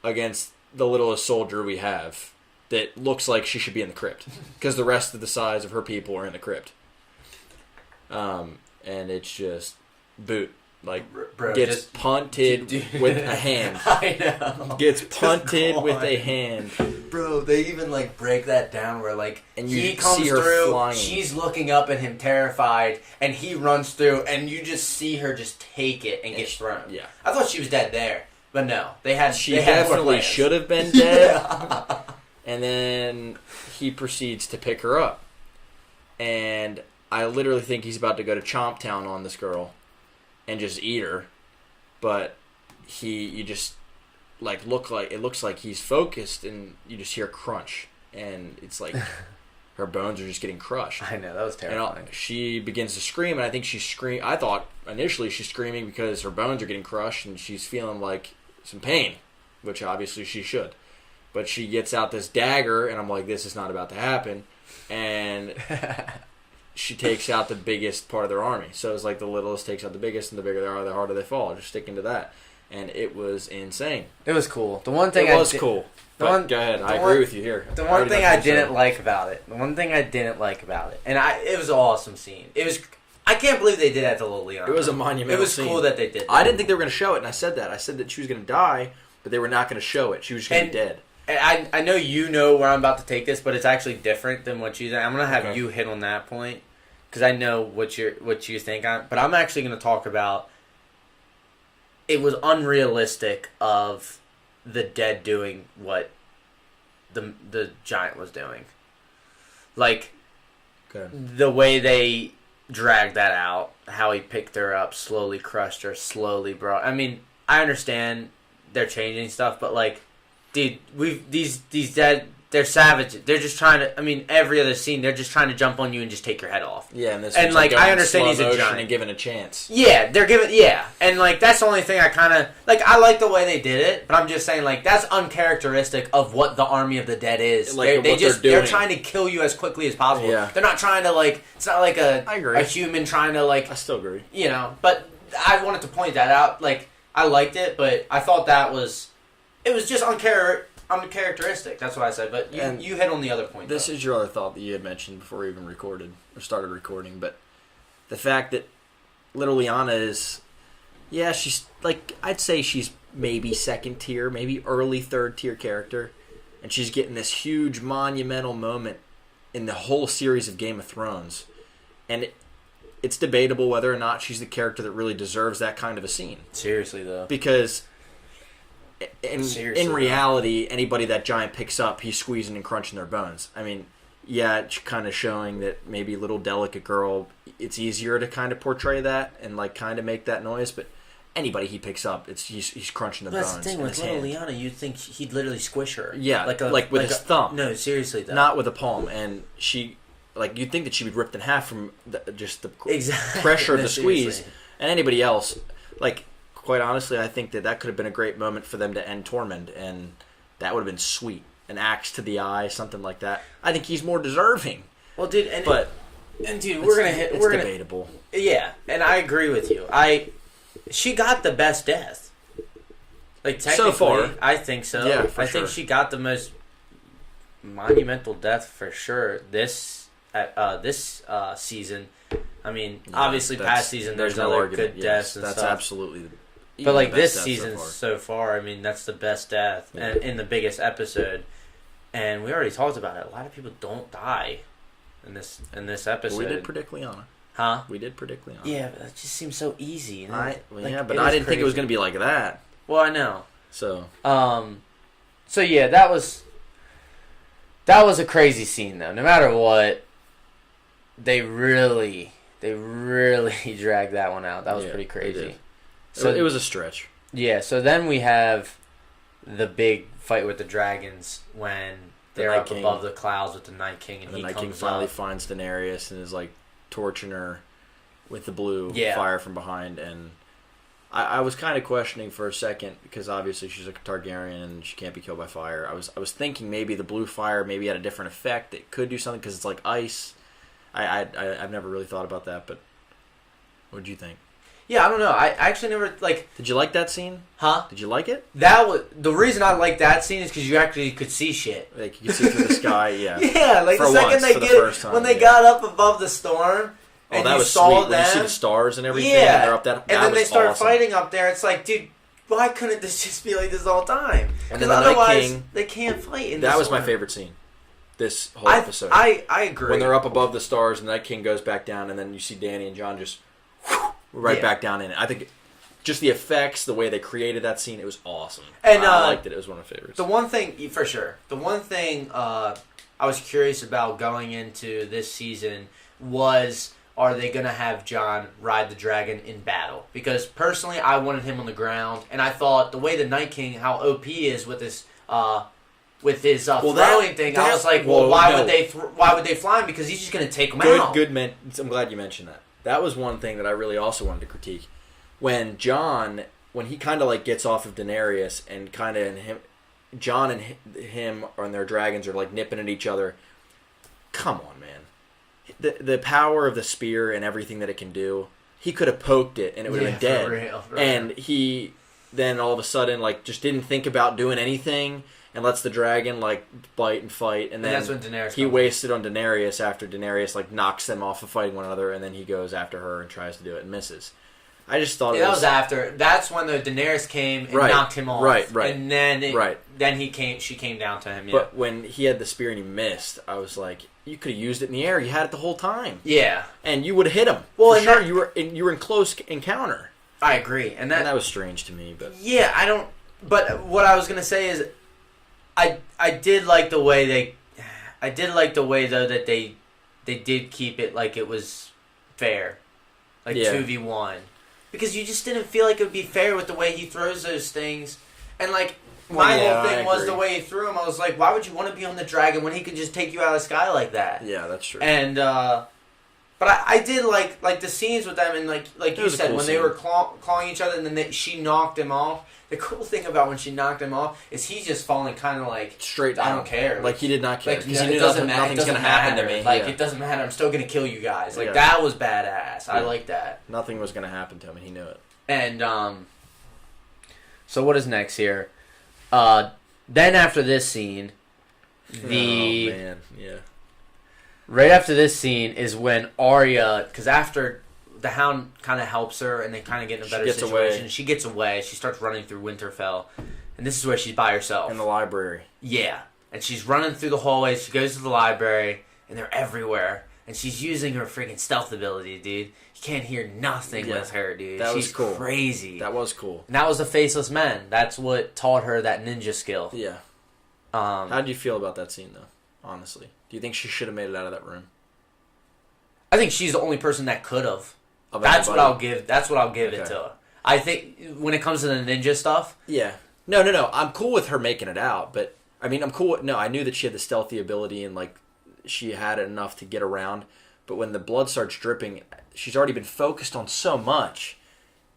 against the littlest soldier we have. That looks like she should be in the crypt because the rest of the size of her people are in the crypt. And it's just boot like Bro, gets just punted dude. with a hand. I know. Gets Just punted gone. with a hand. Bro, they even like break that down where like And you he comes see her through, flying. she's looking up at him terrified, and he runs through, and you just see her just take it and get thrown. Yeah. I thought she was dead there, but no, they had. She they had more definitely plans. should have been dead. And then he proceeds to pick her up. And I literally think he's about to go to Chomp Town on this girl and just eat her. But you just it looks like he's focused, and you just hear crunch, and it's like her bones are just getting crushed. I know, that was terrifying. And she begins to scream, and I think I thought initially she's screaming because her bones are getting crushed and she's feeling like some pain, which obviously she should. But she gets out this dagger, and I'm like, this is not about to happen. And she takes out the biggest part of their army. So it's like the littlest takes out the biggest, and the bigger they are, the harder they fall. Just sticking to that. And it was insane. It was cool. The one thing It was cool. The But one- go ahead. the I one- agree with you here. The one thing I didn't like about it, and it was an awesome scene. I can't believe they did that to Liliana. It was a monumental It was scene. cool that they did that. I didn't think they were going to show it, and I said that. I said that she was going to die, but they were not going to show it. She was just going to be dead. And I know you know where I'm about to take this, but it's actually different than what you think. I'm going to have Okay. you hit on that point, because I know what you think. But I'm actually going to talk about it was unrealistic of the dead doing what the giant was doing. Like, Okay. the way they dragged that out, how he picked her up, slowly crushed her, slowly brought... I mean, I understand they're changing stuff, but, like, dude, these dead... They're savage. They're just trying to... I mean, every other scene, they're just trying to jump on you and just take your head off. Yeah, and this And, was like, going I understand slow he's a motion giant. and given a chance. Yeah, they're giving... Yeah, and, like, that's the only thing I kind of... Like, I like the way they did it, but I'm just saying, like, that's uncharacteristic of what the Army of the Dead is. Like, they what just... they're They're doing. trying to kill you as quickly as possible. Yeah. They're not trying to, like... It's not like I agree. a human trying to, like... I still agree. You know, but I wanted to point that out. Like, I liked it, but I thought that was... It was just uncharacteristic. That's what I said. But you hit on the other point. This though. is your other thought that you had mentioned before we even recorded or started recording, but the fact that little Liana is, yeah, she's like, I'd say she's maybe second tier, maybe early third tier character, and she's getting this huge monumental moment in the whole series of Game of Thrones, and it's debatable whether or not she's the character that really deserves that kind of a scene. Seriously, though. Because in Seriously, reality, anybody that giant picks up, he's squeezing and crunching their bones. I mean, yeah, it's kind of showing that maybe little delicate girl, it's easier to kind of portray that and like kind of make that noise, but anybody he picks up, he's crunching the That's bones. the thing in with his little hand. Liana. You'd think he'd literally squish her. Yeah, like with his thumb. No, seriously, though. Not with a palm, and she, like, you'd think that she'd be ripped in half from just the Exactly. pressure of No, the squeeze. seriously. And anybody else, like, quite honestly, I think that could have been a great moment for them to end Tormund, and that would have been sweet. An axe to the eye, something like that. I think he's more deserving. Well, dude, Dude, we're gonna hit. It's We're gonna. debatable. Yeah, and I agree with you. She got the best death. Like, technically, So far. I think so. Yeah, for I think sure. she got the most monumental death for sure. This season. I mean, Yeah, obviously, that's- past season there's no other argument, good yes. deaths and That's stuff. absolutely. But like the this best death season so far. so far, I mean, that's the best death, Yeah. and in the biggest episode. And we already talked about it. A lot of people don't die in this episode. We did predict Liana. Huh? We did predict Liana. Yeah, but that just seems so easy. But I didn't think it was going to be like that. Well, I know. So. So yeah, that was a crazy scene though. No matter what, they really dragged that one out. That was pretty crazy. So it was a stretch. Yeah. So then we have the big fight with the dragons when they're up above the clouds with the Night King, and the Night King finally finds Daenerys and is like torching her with the blue fire from behind. And I was kind of questioning for a second because obviously she's a Targaryen and she can't be killed by fire. I was thinking maybe the blue fire maybe had a different effect. It could do something because it's like ice. I've never really thought about that, but what did you think? Yeah, I don't know. I actually never Did you like that scene? Huh? Did you like it? That was the reason I liked that scene is because you actually could see shit. Like you could see through the sky. Yeah. Yeah, like for the second once, when they got up above the storm. And that was sweet. When you see the stars and everything, and they're up that. And then they start fighting up there. It's like, dude, why couldn't this just be like this all the time? And because then otherwise they can't fight. That was my favorite scene. This whole episode. I agree. When they're up above the stars and the Night King goes back down, and then you see Dany and Jon just back down in it. I think just the effects, the way they created that scene, it was awesome. And I liked it. It was one of my favorites. The one thing, for sure, I was curious about going into this season was, are they going to have Jon ride the dragon in battle? Because personally, I wanted him on the ground, and I thought the way the Night King, how OP is with his throwing thing, I was like, why would they fly him? Because he's just going to take him out. I'm glad you mentioned that. That was one thing that I really also wanted to critique. When he kind of like gets off of Daenerys and kind of Jon and him and their dragons are like nipping at each other. Come on, man. The power of the spear and everything that it can do, he could have poked it and it would have been dead. For real. And he then all of a sudden like just didn't think about doing anything and lets the dragon like bite and fight. And then that's when Daenerys he wasted on Daenerys after Daenerys like knocks them off of fighting one another, and then he goes after her and tries to do it and misses. I just thought that was after. That's when the Daenerys came and knocked him off. Right. And then she came down to him. Yeah. But when he had the spear and he missed, I was like, you could have used it in the air. You had it the whole time. Yeah. And you would have hit him. Well, for sure. You were in close encounter. I agree. And that was strange to me. But yeah, I don't. But what I was gonna say is, I did like the way though that they did keep it like it was fair, like 2v1. Because you just didn't feel like it would be fair with the way he throws those things. And, like, my whole thing was the way he threw him. I was like, why would you want to be on the dragon when he could just take you out of the sky like that? Yeah, that's true. And, but I did like the scenes with them, and, like you said, when they were clawing each other, and then she knocked him off. The cool thing about when she knocked him off is he's just falling kind of like straight down. I don't care. Like he did not care. Because he knew nothing's going to happen to me. Like, it doesn't matter. I'm still going to kill you guys. Like, that was badass. I like that. Nothing was going to happen to him, and he knew it. And, so what is next here? Then after this scene, right after this scene is when Arya, because after the Hound kind of helps her and they kind of get in a better situation. She gets away. She starts running through Winterfell. And this is where she's by herself. In the library. Yeah. And she's running through the hallways. She goes to the library, and they're everywhere. And she's using her freaking stealth ability, dude. You can't hear nothing with her, dude. She's cool. Crazy. That was cool. And that was the Faceless Men. That's what taught her that ninja skill. Yeah. How did you feel about that scene, though? Honestly, do you think she should have made it out of that room? I think she's the only person that could have. That's what I'll give it to her. I think when it comes to the ninja stuff. Yeah. No. I'm cool with her making it out, but I mean, I'm cool with, I knew that she had the stealthy ability and like she had it enough to get around, but when the blood starts dripping, she's already been focused on so much,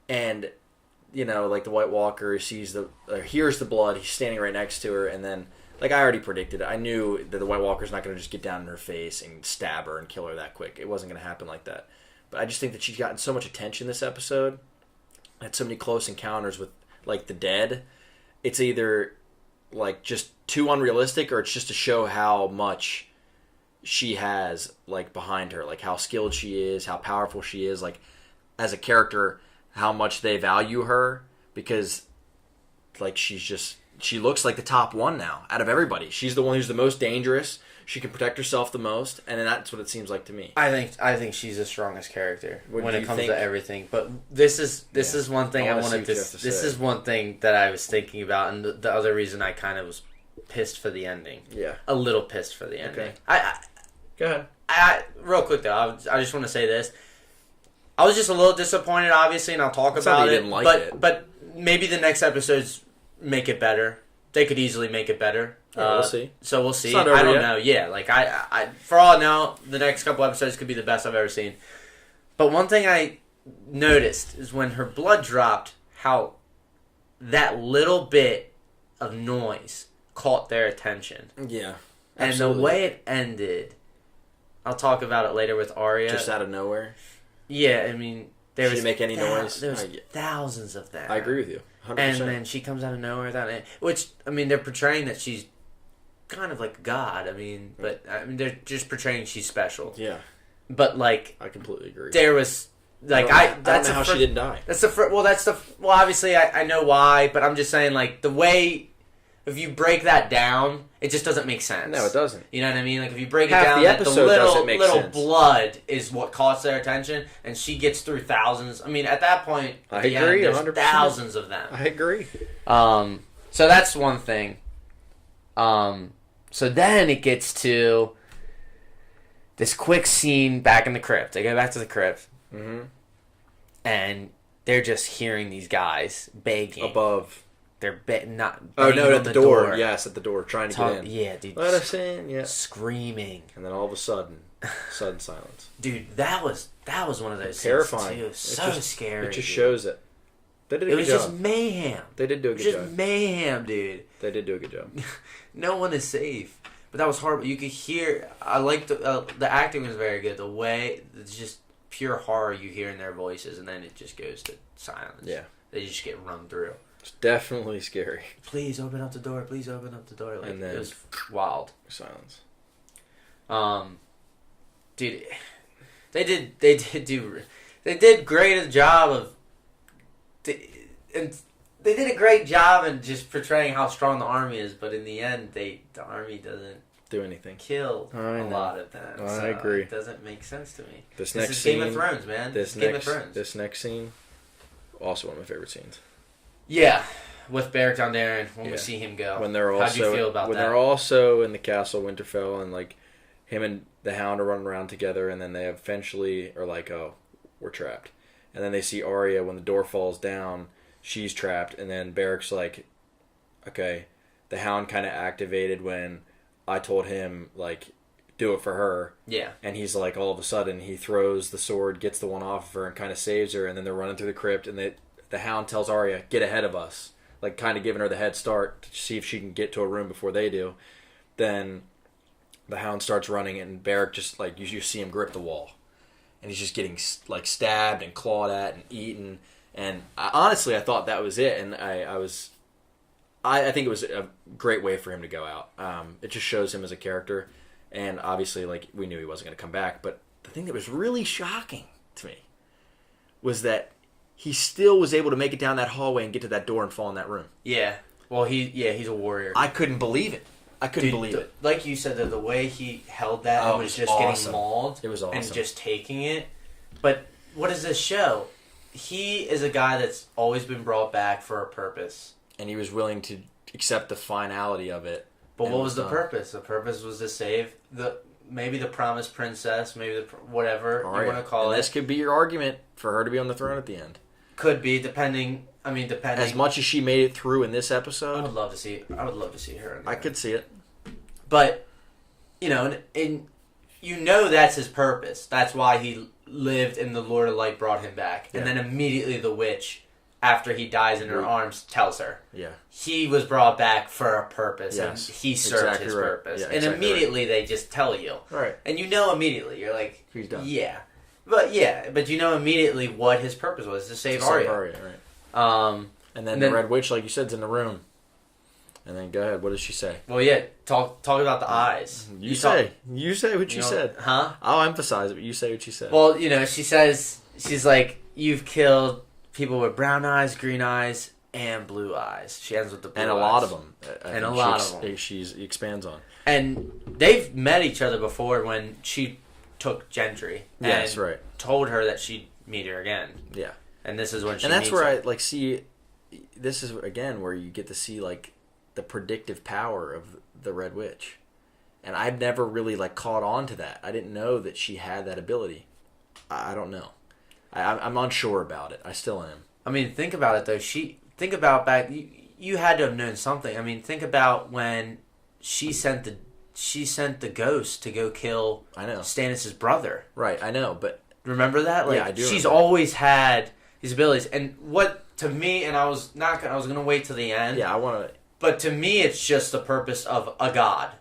and like the White Walker hears the blood, he's standing right next to her, and then like I already predicted it. I knew that the White Walker's not going to just get down in her face and stab her and kill her that quick. It wasn't going to happen like that. But I just think that she's gotten so much attention this episode, had so many close encounters with like the dead. It's either like just too unrealistic, or it's just to show how much she has like behind her, like how skilled she is, how powerful she is, like as a character, how much they value her, because like she looks like the top one now out of everybody. She's the one who's the most dangerous. She can protect herself the most, and then that's what it seems like to me. I think she's the strongest character when it comes to everything. But this is one thing I wanted to. This is one thing that I was thinking about, and the other reason I kind of was pissed for the ending. Yeah, a little pissed for the ending. Okay. Go ahead. Real quick though, I just want to say this. I was just a little disappointed, obviously, and I'll talk about it. Didn't like it. But maybe the next episodes make it better. They could easily make it better. Yeah, we'll see. So we'll see. I don't know. Yeah, like I for all I know, the next couple episodes could be the best I've ever seen. But one thing I noticed is when her blood dropped, how that little bit of noise caught their attention. Yeah. And absolutely. The way it ended, I'll talk about it later with Arya. Just out of nowhere? Yeah, I mean, there was... She didn't make any noise? There was thousands of them. I agree with you. 100%. And then she comes out of nowhere, which, I mean, they're portraying that she's kind of like God. I mean, but, I mean, they're just portraying she's special. Yeah. But, like... I completely agree. There was... Like I don't know how she didn't die. Well, obviously I know why, but I'm just saying, like, the way... If you break that down, it just doesn't make sense. No, it doesn't. You know what I mean? Like, if you break it down, the little blood is what caught their attention, and she gets through thousands. I mean, at that point, I agree, there's 100%. Thousands of them. I agree. So that's one thing. So then it gets to this quick scene back in the crypt. They go back to the crypt, and they're just hearing these guys begging above. They're not. Oh no! At the door. Yes, at the door, trying to get in. Yeah, dude. Let us in. Yeah. Screaming. And then all of a sudden, sudden silence. Dude, that was one of those terrifying. It was so scary. It just shows it. They did a good job. It was just mayhem. They did do a good job. Just mayhem, dude. They did do a good job. No one is safe. But that was horrible. You could hear. I liked the acting was very good. The way it's just pure horror you hear in their voices, and then it just goes to silence. Yeah. They just get run through. It's definitely scary. Please open up the door. Please open up the door. Like, and then it was wild. Silence. Dude, they did great a job of, and they did a great job in just portraying how strong the army is. But in the end, the army doesn't do anything. Kill a lot of them. So I agree. It doesn't make sense to me. This is Game of Thrones, man. This Game of Thrones. This next scene, also one of my favorite scenes. Yeah, with Beric Dondarrion when we see him go. When they're also, how do you feel about when that? They're also in the castle Winterfell, and like him and the Hound are running around together, and then they eventually are like, "Oh, we're trapped." And then they see Arya when the door falls down, she's trapped, and then Beric's like, "Okay." The Hound kind of activated when I told him like, do it for her. Yeah. And he's like, all of a sudden he throws the sword, gets the one off of her, and kind of saves her, and then they're running through the crypt, and the Hound tells Arya, get ahead of us. Like, kind of giving her the head start to see if she can get to a room before they do. Then the Hound starts running, and Beric just, like, you see him grip the wall. And he's just getting, like, stabbed and clawed at and eaten. And honestly, I thought that was it. And I think it was a great way for him to go out. It just shows him as a character. And obviously, like, we knew he wasn't going to come back. But the thing that was really shocking to me was that he still was able to make it down that hallway and get to that door and fall in that room. Yeah. Well, he's a warrior. I couldn't believe it. I couldn't believe it. Like you said, the way he held that and was just getting mauled. It was awesome. And just taking it. But what does this show? He is a guy that's always been brought back for a purpose. And he was willing to accept the finality of it. But what was the purpose? The purpose was to save maybe the promised princess, maybe whatever you want to call it. This could be your argument for her to be on the throne at the end. Could be, depending. As much as she made it through in this episode, I would love to see her. I could see it, but and that's his purpose. That's why he lived, and the Lord of Light brought him back. Yeah. And then immediately the witch, after he dies in her arms, tells her, he was brought back for a purpose, and he served his purpose. Yeah, and immediately they just tell you, right? And immediately you're like, he's done. Yeah. But immediately what his purpose was, to save Arya. Right. And then the Red Witch, like you said, is in the room. And then go ahead. What does she say? Well, yeah. Talk about the eyes. You say what you said. Huh? I'll emphasize it, but you say what you said. Well, she says, she's like, you've killed people with brown eyes, green eyes, and Blue Eyes. She ends with the Blue Eyes. And a lot of them. And a lot of them. She expands on. And they've met each other before when she took Gentry. Yes, and right. told her that she'd meet her again. Yeah. And this is when she And that's meets where her. I, like, see... This is, again, where you get to see, like, the predictive power of the Red Witch. And I've never really, like, caught on to that. I didn't know that she had that ability. I don't know. I'm unsure about it. I still am. I mean, think about it, though. Think about back... You had to have known something. I mean, think about when she sent the ghost to go kill Stannis' brother. Right, I know, but... Remember that? Like, yeah, I do. She's always had these abilities. And what, to me, and I was going to wait till the end. Yeah, I want to... But to me, it's just the purpose of a god.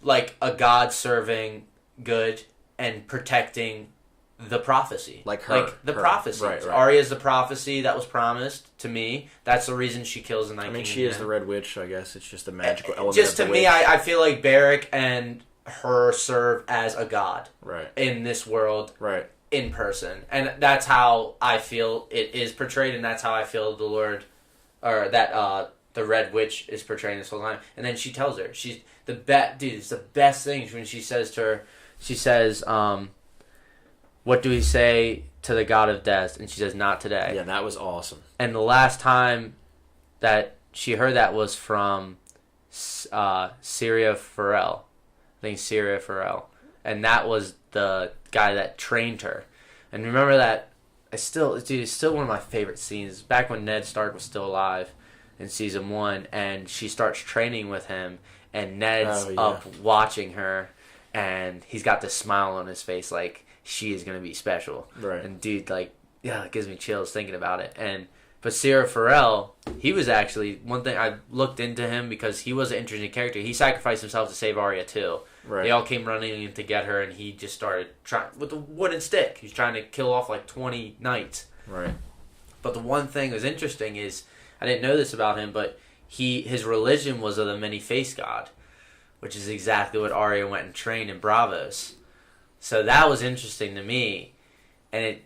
Like, a god serving good and protecting the prophecy. Like her. Like, the prophecy. Right. Arya's the prophecy that was promised to me. That's the reason she kills the Night King. I mean, she is the Red Witch, I guess. It's just a magical element just of to the me, witch. I feel like Beric and her serve as a god. Right. In this world. Right. In person. And that's how I feel it is portrayed, and that's how I feel the Lord... Or that, the Red Witch is portraying this whole time. And then she tells her. She's the best... Dude, it's the best thing when she says to her... She says, what do we say to the god of death? And she says, not today. Yeah, that was awesome. And the last time that she heard that was from Syria Farrell. I think Syria Farrell. And that was the guy that trained her. And remember that... It's still one of my favorite scenes. Back when Ned Stark was still alive in season 1, and she starts training with him, and Ned's up watching her, and he's got this smile on his face like she is going to be special. Right. And dude, like, yeah, it gives me chills thinking about it. But Syria Farrell, he was actually, one thing, I looked into him because he was an interesting character. He sacrificed himself to save Arya too. Right. They all came running in to get her, and he just started trying with a wooden stick. He's trying to kill off like 20 knights. Right. But the one thing that was interesting is, I didn't know this about him, but his religion was of the many-faced god, which is exactly what Arya went and trained in Braavos. So that was interesting to me, and it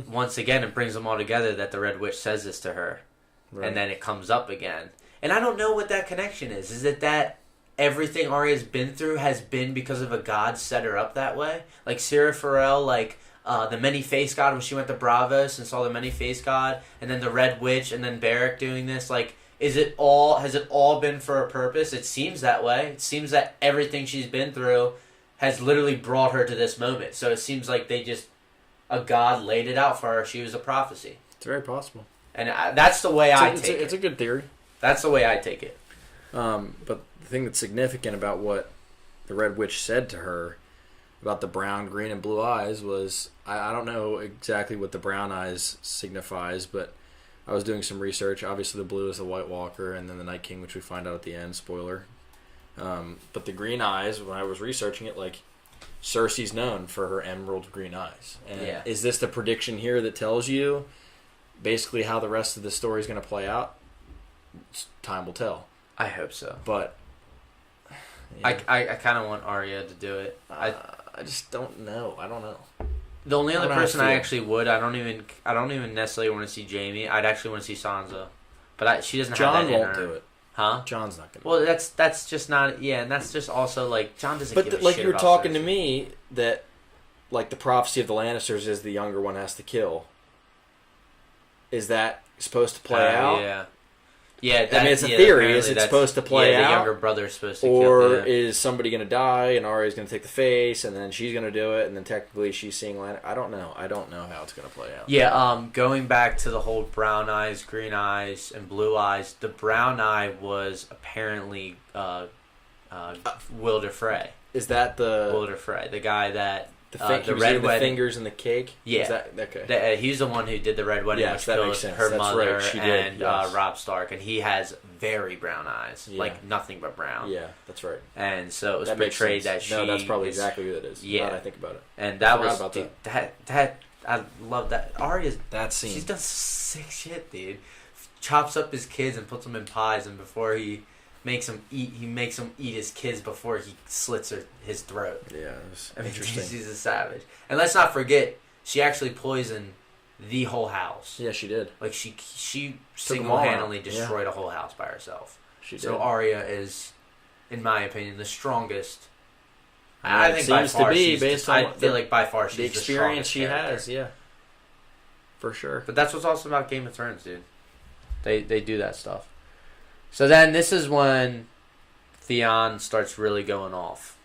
once again it brings them all together that the Red Witch says this to her, and then it comes up again. And I don't know what that connection is. Is it that everything Arya's been through has been because of a god set her up that way? Like Syria Farrell, like the many-faced god when she went to Braavos and saw the many-faced god, and then the Red Witch, and then Beric doing this. Like, has it all been for a purpose? It seems that way. It seems that everything she's been through has literally brought her to this moment. So it seems like a god laid it out for her. She was a prophecy. It's very possible. And that's the way I take it. It's a good theory. That's the way I take it. But the thing that's significant about what the Red Witch said to her about the brown, green, and blue eyes was, I don't know exactly what the brown eyes signifies, but I was doing some research. Obviously the blue is the White Walker, and then the Night King, which we find out at the end, spoiler. But the green eyes, when I was researching it, like, Cersei's known for her emerald green eyes. And is this the prediction here that tells you basically how the rest of the story is going to play out? Time will tell. I hope so. But I kind of want Arya to do it. I just don't know. I don't know. The only other person I actually would, I don't even necessarily want to see Jaime. I'd actually want to see Sansa, but she doesn't have that in her. Jon won't do it. Huh? Jon's not gonna. Well, that's just not. Yeah, and that's just also like Jon doesn't. But give a like shit you were about talking Cersei. to me that, like, the prophecy of the Lannisters is the younger one has to kill. Is that supposed to play out? Yeah. Yeah, I mean, it's a theory. Is it supposed to play out? The younger brother's supposed to or kill. Is somebody going to die and Arya's going to take the face and then she's going to do it and then technically she's seeing Lannister? I don't know. I don't know how it's going to play out. Yeah, going back to the whole brown eyes, green eyes, and blue eyes, the brown eye was apparently Wilder Frey. Is that the... Wilder Frey, the guy that... The red wedding. fingers in the cake? Yeah. Is that, okay. He's the one who did the red wedding, which that killed makes sense. her That's mother right. She and did, yes. Robb Stark, and he has very brown eyes, Yeah. like nothing but brown. Yeah, that's right. And so it was That makes portrayed sense. that she. No, that's probably is, exactly what it is. Yeah, now that I think about it. And that was about dude, that I love that. Arya's that scene. She's done sick shit, dude. Chops up his kids and puts them in pies, and before he makes them eat his kids before he slits his throat. Yeah, it was I mean, interesting. she's a savage. And let's not forget, she actually poisoned the whole house. Yeah, she did. Like she single-handedly Yeah. destroyed a whole house by herself. She did. So Arya is, in my opinion, the strongest. I think seems by far to be she's based I on feel like by far she's the experience she character. has. Yeah, for sure. But that's what's awesome about Game of Thrones, dude. They do that stuff. So then this is when Theon starts really going off.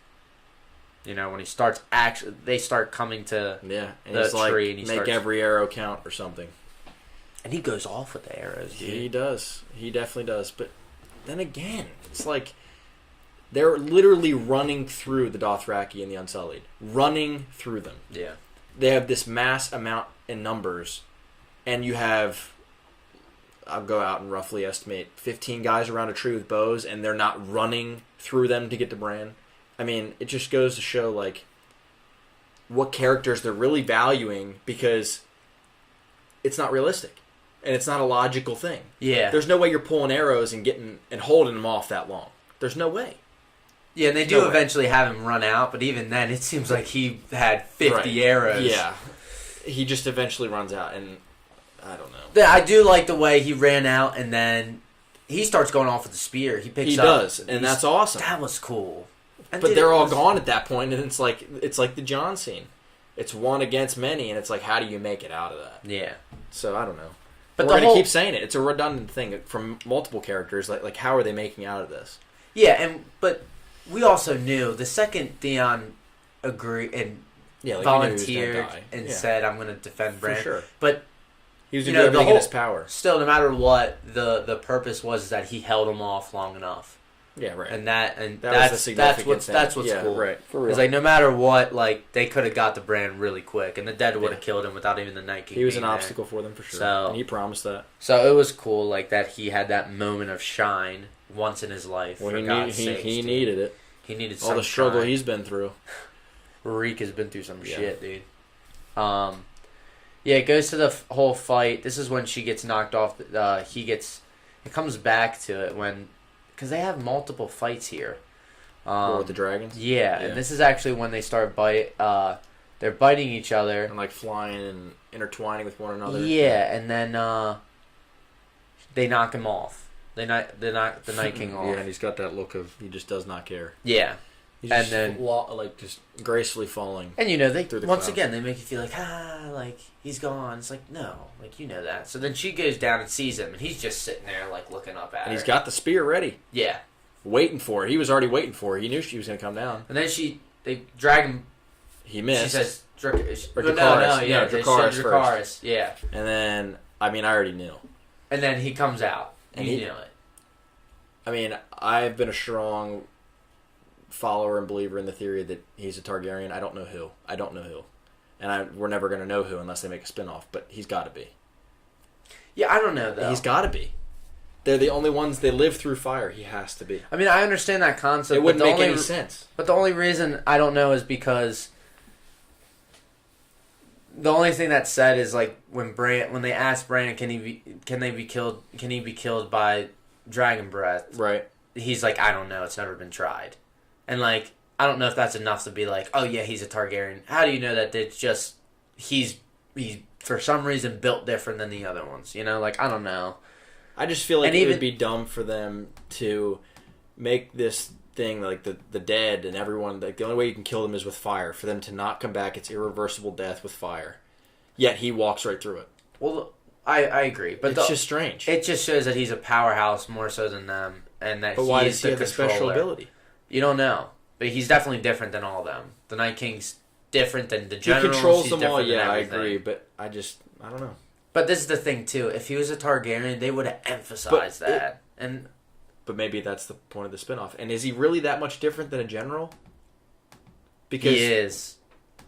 You know, when he starts they start coming to and the he's like, tree and he make starts, every arrow count or something. and he goes off with the arrows, dude. He does. He definitely does. But then again, it's like they're literally running through the Dothraki and the Unsullied. Running through them. Yeah. They have this mass amount in numbers, and you have, I'll go out and roughly estimate, 15 guys around a tree with bows, and they're not running through them to get to Bran. I mean, it just goes to show, like, what characters they're really valuing, because it's not realistic. And it's not a logical thing. Yeah. There's no way you're pulling arrows and getting and holding them off that long. There's no way. Yeah, and they do eventually have him run out, but even then, it seems like he had 50 arrows. Yeah. He just eventually runs out, and I don't know. Yeah, I do like the way he ran out, and then he starts going off with the spear. He picks up. He does, and that's awesome. That was cool. And but they're all gone at that point, and it's like the Jon scene. It's one against many, and it's like, how do you make it out of that? Yeah. So I don't know. But we're gonna keep saying it. It's a redundant thing from multiple characters. Like how are they making out of this? Yeah, but we also knew the second Theon agreed and volunteered and said, "I'm going to defend Bran." For sure. But he was doing everything in his power. Still, no matter what, the purpose was that he held him off long enough. Yeah, right. And that's what's cool. Right. For real. Because like no matter what, like they could have got the Bran really quick, and the dead would have killed him without even the Night King. He was an there. obstacle for them for sure. So, and he promised that. So it was cool, like that he had that moment of shine once in his life. Well, for God's sakes, he needed it. He needed all the struggle shine. He's been through. Reek has been through some shit, dude. Yeah, it goes to the whole fight. This is when she gets knocked off. It comes back to it when, because they have multiple fights here. With the dragons? Yeah, and this is actually when they start they're biting each other. And like flying and intertwining with one another. Yeah, and then they knock him off. They knock the Night King off. Yeah, and he's got that look of he just does not care. Yeah. He's and then just gracefully falling. And you know, they through the once clouds. again they make you feel like he's gone. It's like no, like you know that. So then she goes down and sees him, and he's just sitting there like looking up at her. And he's got the spear ready. Yeah. Waiting for it. He was already waiting for it. He knew she was going to come down. And then they drag him. He missed. She says Dracarys. Dracarys. Yeah. And then I already knew. And then he comes out. And you knew it. I mean, I've been a strong follower and believer in the theory that he's a Targaryen. I don't know who. And we're never going to know who unless they make a spinoff, but he's got to be. Yeah, I don't know, though. He's got to be. They're the only ones, they live through fire. He has to be. I mean, I understand that concept. It wouldn't make any sense. But the only reason I don't know is because the only thing that's said is like when they ask Bran, can he be killed by dragon breath? Right. He's like, I don't know. It's never been tried. And like, I don't know if that's enough to be like, oh yeah, he's a Targaryen. How do you know that it's just he's for some reason built different than the other ones? You know, like I don't know. I just feel like it would be dumb for them to make this thing like the dead and everyone, like the only way you can kill them is with fire. For them to not come back, it's irreversible death with fire. Yet he walks right through it. Well, I agree, but it's just strange. It just shows that he's a powerhouse more so than them, and that why does he have a special ability? You don't know, but he's definitely different than all of them. The Night King's different than the generals. He controls them all. Yeah, I agree, but I don't know. But this is the thing too. If he was a Targaryen, they would have emphasized that. But maybe that's the point of the spinoff. And is he really that much different than a general? Because he is.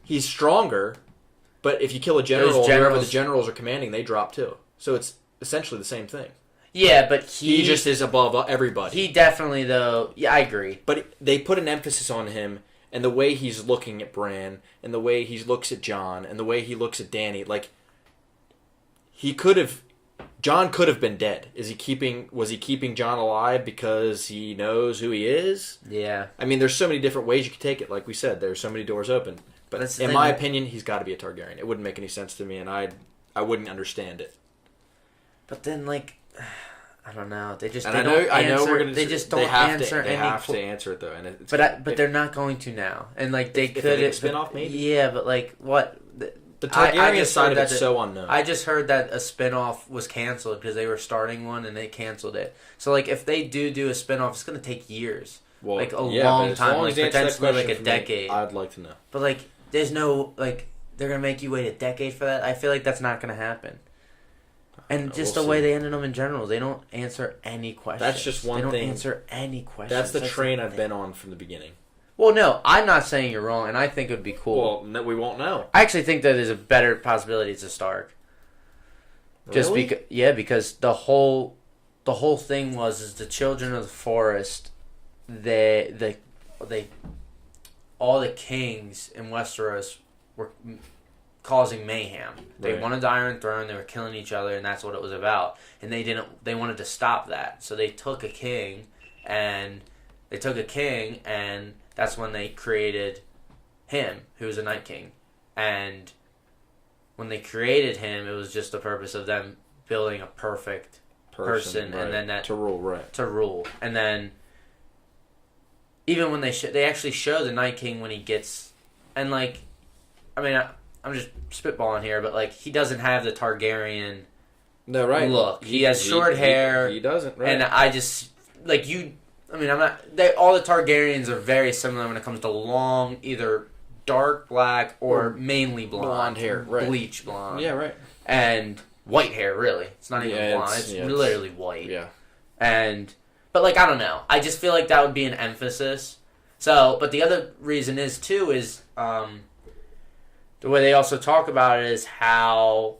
He's stronger, but if you kill a general, whoever the generals are commanding, they drop too. So it's essentially the same thing. Yeah, but he just is above everybody. He definitely, though. Yeah, I agree. But they put an emphasis on him, and the way he's looking at Bran, and the way he looks at Jon, and the way he looks at Dany, like. Jon could have been dead. Was he keeping Jon alive because he knows who he is? Yeah. I mean, there's so many different ways you could take it. Like we said, there's so many doors open. But in my opinion, he's got to be a Targaryen. It wouldn't make any sense to me, and I I wouldn't understand it. But then, like, I don't know. They just and they I know, don't I know answer. we're gonna. They just don't they have answer. To, they have to answer it though, and it's, but they're not going to now. And like they if could a spinoff maybe. Yeah, but like what? The Targaryen side of it's so unknown. I just heard that a spinoff was canceled because they were starting one and they canceled it. So like if they do a spinoff, it's gonna take years. Well, like a long time, like potentially like a Me, decade. I'd like to know. But like, there's no like they're gonna make you wait a decade for that. I feel like that's not gonna happen. And just the way they ended them in general, they don't answer any questions. That's just one thing. They don't answer any questions. That's the train I've been on from the beginning. Well, no, I'm not saying you're wrong, and I think it would be cool. Well, no, we won't know. I actually think that there's a better possibility it's a Stark. Just really? Because the whole thing is the children of the forest. They all the kings in Westeros were causing mayhem. They wanted the Iron Throne. They were killing each other, and that's what it was about. And they wanted to stop that, so they took a king, and that's when they created him, who was a Night King. And when they created him, it was just the purpose of them building a perfect person right. and then to rule, and then even when they actually show the Night King when he gets, and like, I mean, I'm just spitballing here, but like he doesn't have the Targaryen look. He has short hair. He doesn't, right? And I just like you. I mean, I'm not. All the Targaryens are very similar when it comes to long, either dark black or mainly blonde hair, right? Bleach blonde. Yeah, right. And white hair, really. It's not even blonde. It's literally white. Yeah. But like I don't know. I just feel like that would be an emphasis. So, but the other reason is the way they also talk about it is how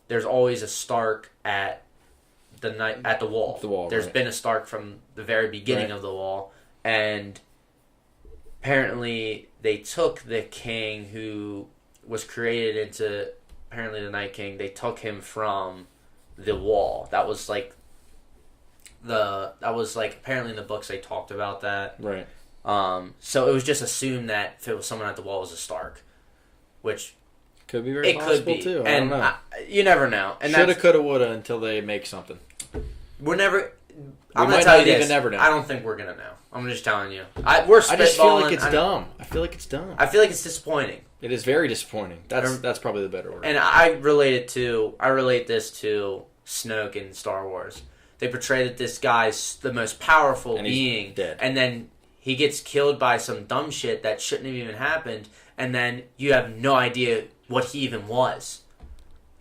there's always a Stark at the wall. There's been a Stark from the very beginning of the wall, and apparently they took the king who was created into apparently the Night King. They took him from the wall. That was like apparently in the books they talked about that. Right. So it was just assumed that if it was someone at the wall, it was a Stark, which could be very possible too. I don't know. You never know. And shoulda, coulda, woulda until they make something. We're never. I'm gonna tell you this. Even never know. I don't think we're gonna know. I'm just telling you. We're spitballing. I just feel like it's dumb. I feel like it's dumb. I feel like it's disappointing. It is very disappointing. That's probably the better word. And I relate this to Snoke in Star Wars. They portray that this guy's the most powerful being, dead. And then he gets killed by some dumb shit that shouldn't have even happened, and then you have no idea what he even was.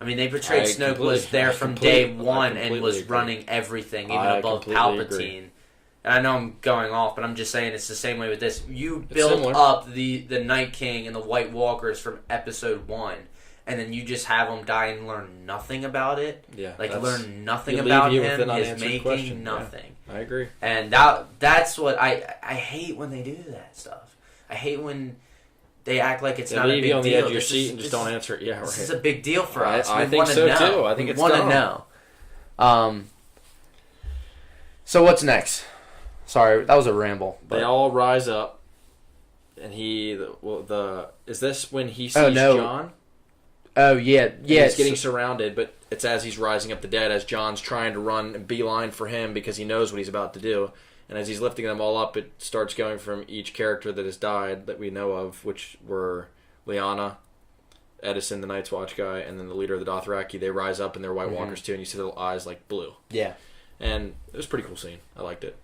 I mean, they portrayed Snoke was there from day one and was running everything, even above Palpatine. Agree. And I know I'm going off, but I'm just saying it's the same way with this. You build up the Night King and the White Walkers from episode 1, and then you just have them die and learn nothing about it. Yeah, learn nothing about him. He's making nothing. Yeah, I agree. And that's what I hate when they do that stuff. I hate when they act like it's not a big deal. Leave you on the edge of your seat and just don't answer it. Yeah, right. This is a big deal for us. I think so too. I think it's want to know. So what's next? Sorry, that was a ramble. They all rise up, and is this when he sees Jon? Oh yeah. He's getting surrounded, but it's as he's rising up the dead, as Jon's trying to run and beeline for him because he knows what he's about to do. And as he's lifting them all up, it starts going from each character that has died that we know of, which were Lyanna, Edison, the Night's Watch guy, and then the leader of the Dothraki. They rise up and they're White Walkers too, and you see their little eyes like blue. Yeah. And it was a pretty cool scene. I liked it.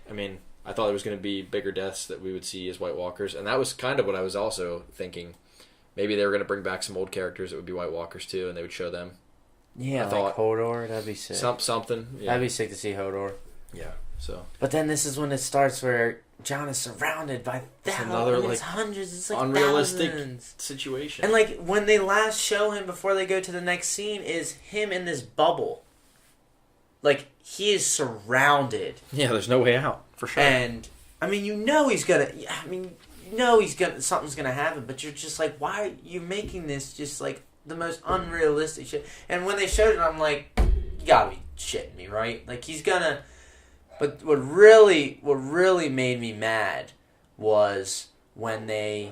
I mean, I thought there was going to be bigger deaths that we would see as White Walkers, and that was kind of what I was also thinking. Maybe they were going to bring back some old characters that would be White Walkers too, and they would show them. Yeah, like Hodor, that'd be sick. Something. Yeah. That'd be sick to see Hodor. Yeah. So. But then this is when it starts where Jon is surrounded by thousands, hundreds, it's like unrealistic thousands. Situation. And like when they last show him before they go to the next scene is him in this bubble. Like he is surrounded. Yeah, there's no way out for sure. And I mean, something's gonna happen, but you're just like, why are you making this just like the most unrealistic shit? And when they showed it, I'm like, you gotta be shitting me, right? Like he's gonna. But what really made me mad was when they.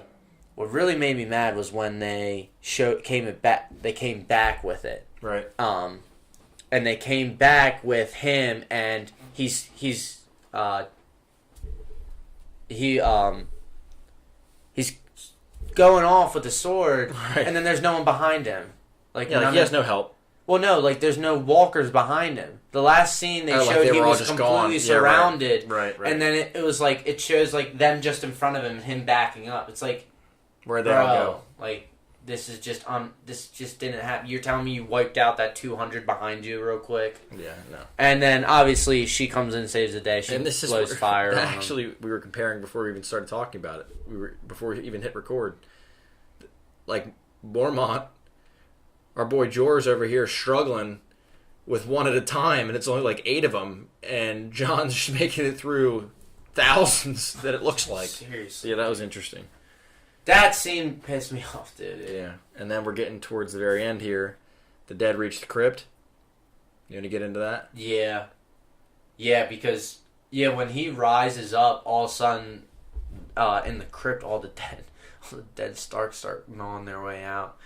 What really made me mad was when they came back with it, Right. And they came back with him, and he's going off with the sword, right. and then there's no one behind him. Like, yeah, like he has no help. Well, no, like there's no walkers behind him. The last scene they showed like he was completely surrounded, yeah, right. And then it was like it shows like them just in front of him and him backing up. It's like, where'd they all go? Like this just didn't happen. You're telling me you wiped out that 200 behind you real quick? Yeah, no. And then obviously she comes in and saves the day. She blows fire. Actually, we were comparing before we even started talking about it. Before we even hit record. Like Mormont, our boy Jor's over here struggling with one at a time, and it's only like 8 of them, and John's just making it through thousands that it looks like. Seriously. Yeah, that was interesting. That scene pissed me off, dude. Yeah, and then we're getting towards the very end here. The dead reach the crypt. You want to get into that? Yeah. Yeah, because, when he rises up, all of a sudden, in the crypt, all the dead Starks start gnawing their way out.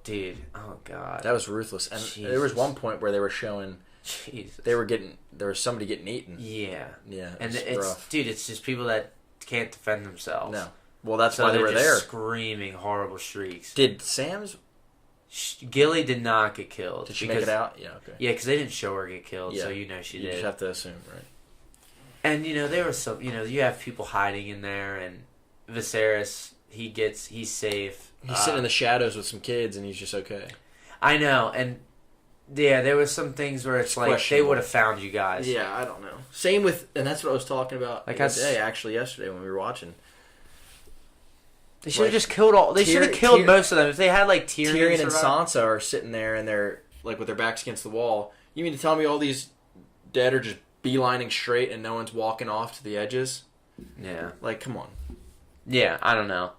Dude, oh god, that was ruthless. And there was one point where they were showing, there was somebody getting eaten. Yeah, and it's rough. Dude, it's just people that can't defend themselves. No, well, that's why they were there, screaming horrible shrieks. Did Sam's Gilly did not get killed? Did she make it out? Yeah, okay. Yeah, because they didn't show her get killed, so she did. You just have to assume, right? And there was some, you have people hiding in there, and Viserys, he's safe. He's sitting in the shadows with some kids, and he's just okay. I know, and there was some things where it's like they would have found you guys. Yeah, I don't know. Same with, and that's what I was talking about yesterday when we were watching. They should have just killed all. They should have killed most of them. If they had like Tyrion and Sansa are sitting there and they're like with their backs against the wall. You mean to tell me all these dead are just beelining straight and no one's walking off to the edges? Yeah. Like, come on. Yeah, I don't know.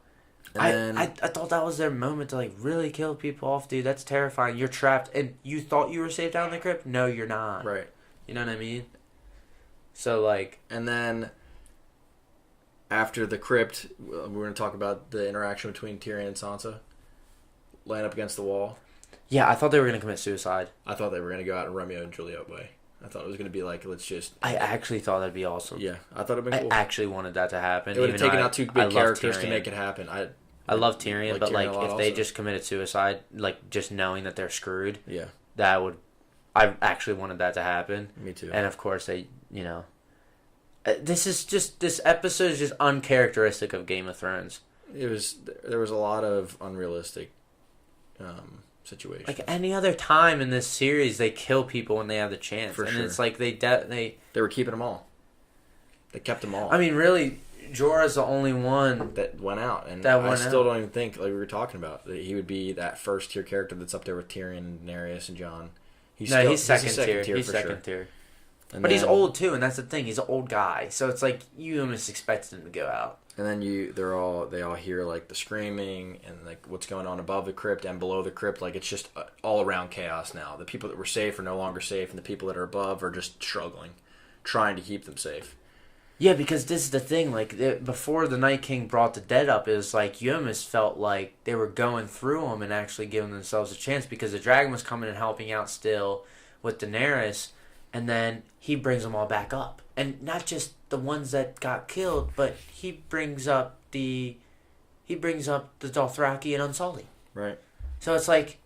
And I thought that was their moment to like really kill people off, dude. That's terrifying. You're trapped, and you thought you were safe down in the crypt. No, you're not. Right. You know what I mean? So like, and then after the crypt, we're going to talk about the interaction between Tyrion and Sansa, laying up against the wall. Yeah, I thought they were going to commit suicide. I thought they were going to go out in Romeo and Juliet way. I thought it was going to be like, let's just... I actually thought that'd be awesome. Yeah, I thought it'd be cool. I actually wanted that to happen. It would have taken out 2 big characters to make it happen. I love Tyrion, but like if they just committed suicide, like just knowing that they're screwed, that would... I actually wanted that to happen. Me too. And of course they, this episode is just uncharacteristic of Game of Thrones. There was a lot of unrealistic situations. Like any other time in this series, they kill people when they have the chance. For sure. It's like they were keeping them all. They kept them all. I mean, really, Jorah's the only one that went out, and I still don't even think, like we were talking about, that he would be that first tier character that's up there with Tyrion, Daenerys, and Jon. He's second tier. He's second tier. But he's old too, and that's the thing. He's an old guy, so it's like you almost expect him to go out. And then they all hear like the screaming and like what's going on above the crypt and below the crypt. Like it's just all around chaos now. The people that were safe are no longer safe, and the people that are above are just struggling, trying to keep them safe. Yeah, because this is the thing. Like before the Night King brought the dead up, it was like you almost felt like they were going through them and actually giving themselves a chance because the dragon was coming and helping out still with Daenerys. And then he brings them all back up. And not just the ones that got killed, but he brings up the Dothraki and Unsullied. Right. So it's like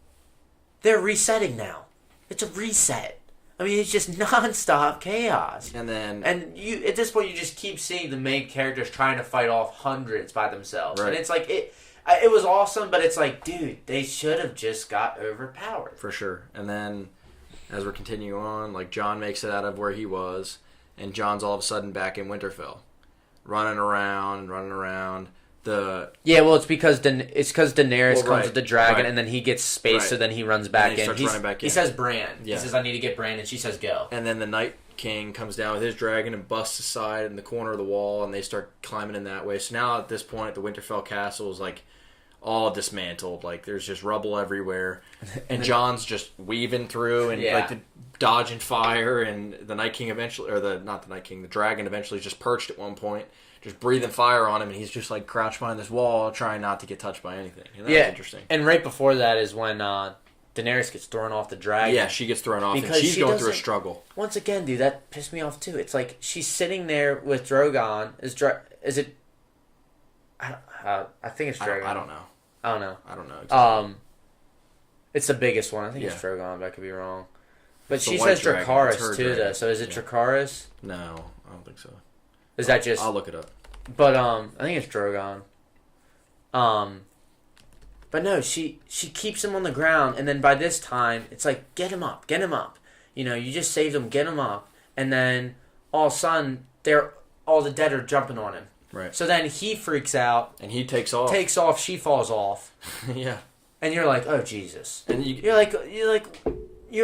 they're resetting now. It's a reset. I mean, it's just nonstop chaos. And you at this point you just keep seeing the main characters trying to fight off hundreds by themselves. Right. And it's like it was awesome, but it's like, dude, they should have just got overpowered. For sure. And then as we're continuing on, like Jon makes it out of where he was, and Jon's all of a sudden back in Winterfell, running around. It's because Daenerys comes with the dragon, and then he gets space, so then he runs back in. He says Bran. Yeah. He says, "I need to get Bran," and she says, "Go." And then the Night King comes down with his dragon and busts aside in the corner of the wall, and they start climbing in that way. So now at this point, the Winterfell castle is like all dismantled. Like there's just rubble everywhere, and Jon's just weaving through and dodging fire. And the Night King eventually, the dragon eventually just perched at one point, just breathing fire on him, and he's just like crouched behind this wall, trying not to get touched by anything. And that's interesting. And right before that is when Daenerys gets thrown off the dragon. Yeah, she gets thrown off, Because and she's she going through a doesn't- struggle. Once again, dude, that pissed me off too. It's like she's sitting there with Drogon. Is it? I think it's Drogon. I don't know. I don't know. I don't know. Exactly. It's the biggest one. I think it's Yeah. Drogon, but I could be wrong. But It's the she white says dragon. It's Dracarys her too, dragon. though. So is it Yeah. Dracarys? No, I don't think so. Is that just? I'll look it up. But I think it's Drogon. But no, she keeps him on the ground, and then by this time, it's like, get him up. You know, you just saved him, get him up, and then all of a sudden, all the dead are jumping on him. Right. So then he freaks out, And he takes off. she falls off, Yeah. and you're like, oh Jesus, And you're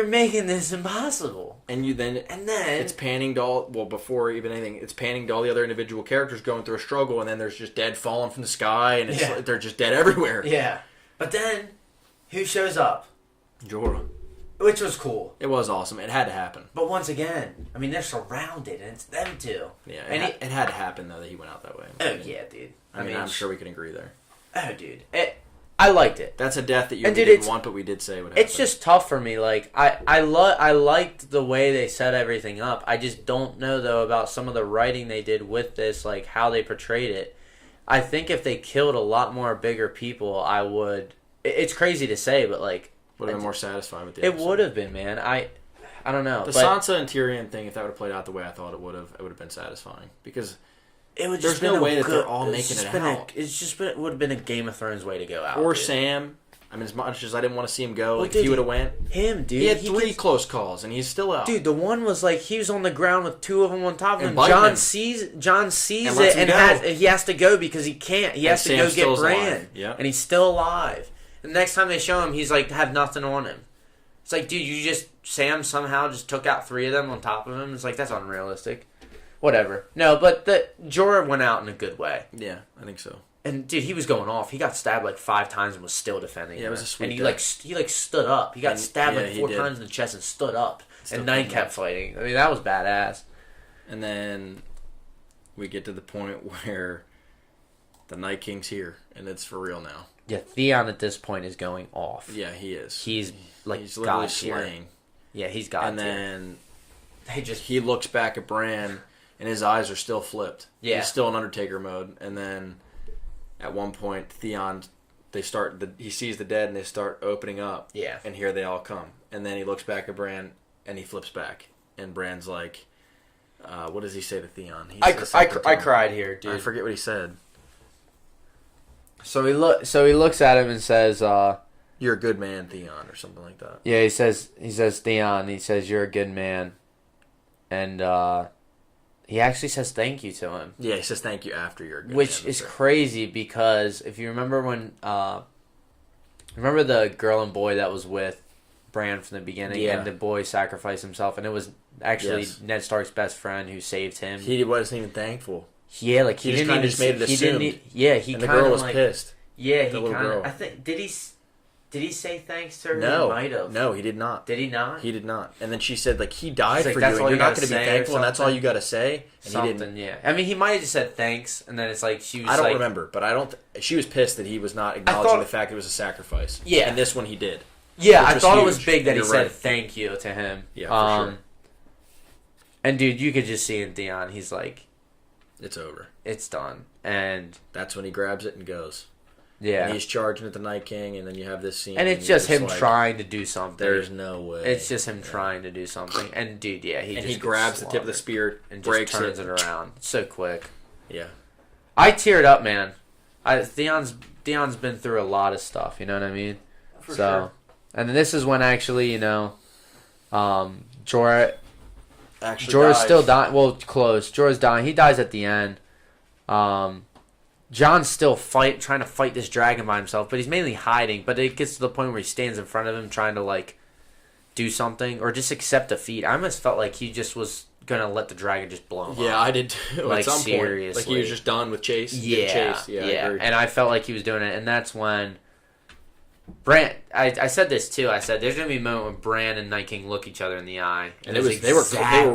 making this impossible. and then it's panning to all, well, before even anything, it's panning to all the other individual characters going through a struggle, and then there's just dead falling from the sky, and they're just dead everywhere. Yeah, but then who shows up? Jorah. Which was cool. It was awesome. It had to happen. But once again, I mean, they're surrounded, and it's them two. Yeah, and it had to happen, though, that he went out that way. Oh, yeah, dude. I mean, I'm sure we can agree there. Oh, dude. I liked it. That's a death that you And dude, didn't want, but we did say would happen. It's just tough for me. Like, I liked the way they set everything up. I just don't know, though, about some of the writing they did with this, like, how they portrayed it. I think if they killed a lot more bigger people, I would... It's crazy to say, but, like... Would have been more satisfied with the It episode. would have been, man. I don't know. The but Sansa and Tyrion thing, if that would have played out the way I thought it would have been satisfying. Because it would there's just no been way that they're good- all it's making just it been out. It would have been a Game of Thrones way to go out. or dude. Sam. I mean, as much as I didn't want to see him go, Well, like dude, he would have went. Him, dude. He had three gets- close calls, and he's still out. Dude, the one was like he was on the ground with two of them on top of And him. biting John him. sees And it lets him and go. he has to go because he can't. He has to Sam go still get is Bran. alive. Yeah. And he's still alive. The next time they show him, he's like have nothing on him. It's like, dude, Sam somehow just took out three of them on top of him. It's like that's unrealistic. Whatever. No, but Jorah went out in a good way. Yeah, I think so. And dude, he was going off. He got stabbed like 5 times and was still defending. Yeah, it was a sweet And he death. like stood up. He got And- stabbed yeah, like he 4 did. times in the chest and stood up. Still And Knight coming kept up. fighting. I mean, that was badass. And then we get to the point where the Night King's here, and it's for real now. Yeah, Theon at this point is going off. Yeah, he is. He's like He's literally God tier. slaying. Yeah, he's God And tier. then They just he looks back at Bran, and his eyes are still flipped. Yeah. He's still in Undertaker mode. And then at one point, Theon, he sees the dead, and they start opening up. Yeah. And here they all come. And then he looks back at Bran, and he flips back. And Bran's like, what does he say to Theon? He says something to I him. cried here, dude. I forget what he said. So he looks at him and says, You're a good man, Theon, or something like that. yeah, he says Theon, he says you're a good man. And he actually says thank you to him. Yeah, he says thank you after you're a good Which man. is crazy because if you remember when remember the girl and boy that was with Bran from the beginning, Yeah. and the boy sacrificed himself, and it was actually Yes. Ned Stark's best friend who saved him. He wasn't even thankful. Yeah, like he He just didn't kinda even just made it he assumed. didn't. Yeah, he And the kind girl of was like, pissed. yeah, he the little kind girl. of. I think did he say thanks to her? No, He might have. no, he did not. Did he not? He did not. And then she said, like, he died He's like, for "That's you, all and you you're not gotta going to be say," or thankful, and that's all something. you got to say. And Something, he didn't. yeah. I mean, he might have just said thanks, and then it's like she was. I don't like, remember, but I don't. She was pissed that he was not acknowledging thought- the fact it was a sacrifice. Yeah. And this one he did. Yeah, which I was thought it was huge, big that and he you're said right. thank you to him. Yeah, for sure. And dude, you could just see in Theon, he's like, It's over. it's done, and That's when he grabs it and goes. yeah, And he's charging at the Night King, and then you have this scene. and it's you're just him like, trying to do something. There's no way. It's just him trying to do something, and dude, yeah, And just he gets grabs the tip of the slaughtered spear, and breaks just turns it around so quick. Yeah. I teared up, man. Theon's been through a lot of stuff. You know what I mean? For so, sure. and then this is when actually, Jorah. Actually Jorah's dies. still dying. Well, close. Jorah's dying. He dies at the end. Jon's still trying to fight this dragon by himself, but he's mainly hiding. But it gets to the point where he stands in front of him trying to, like, do something or just accept defeat. I almost felt like he just was going to let the dragon just blow him Yeah, up. I did too. Like, at some point. Like, seriously. he was just done with Chase. Yeah, Chase. Yeah, I agree. and I felt like he was doing it. And that's when Bran, I said this too. I said there's gonna be a moment when Bran and Night King look each other in the eye, And it was- they were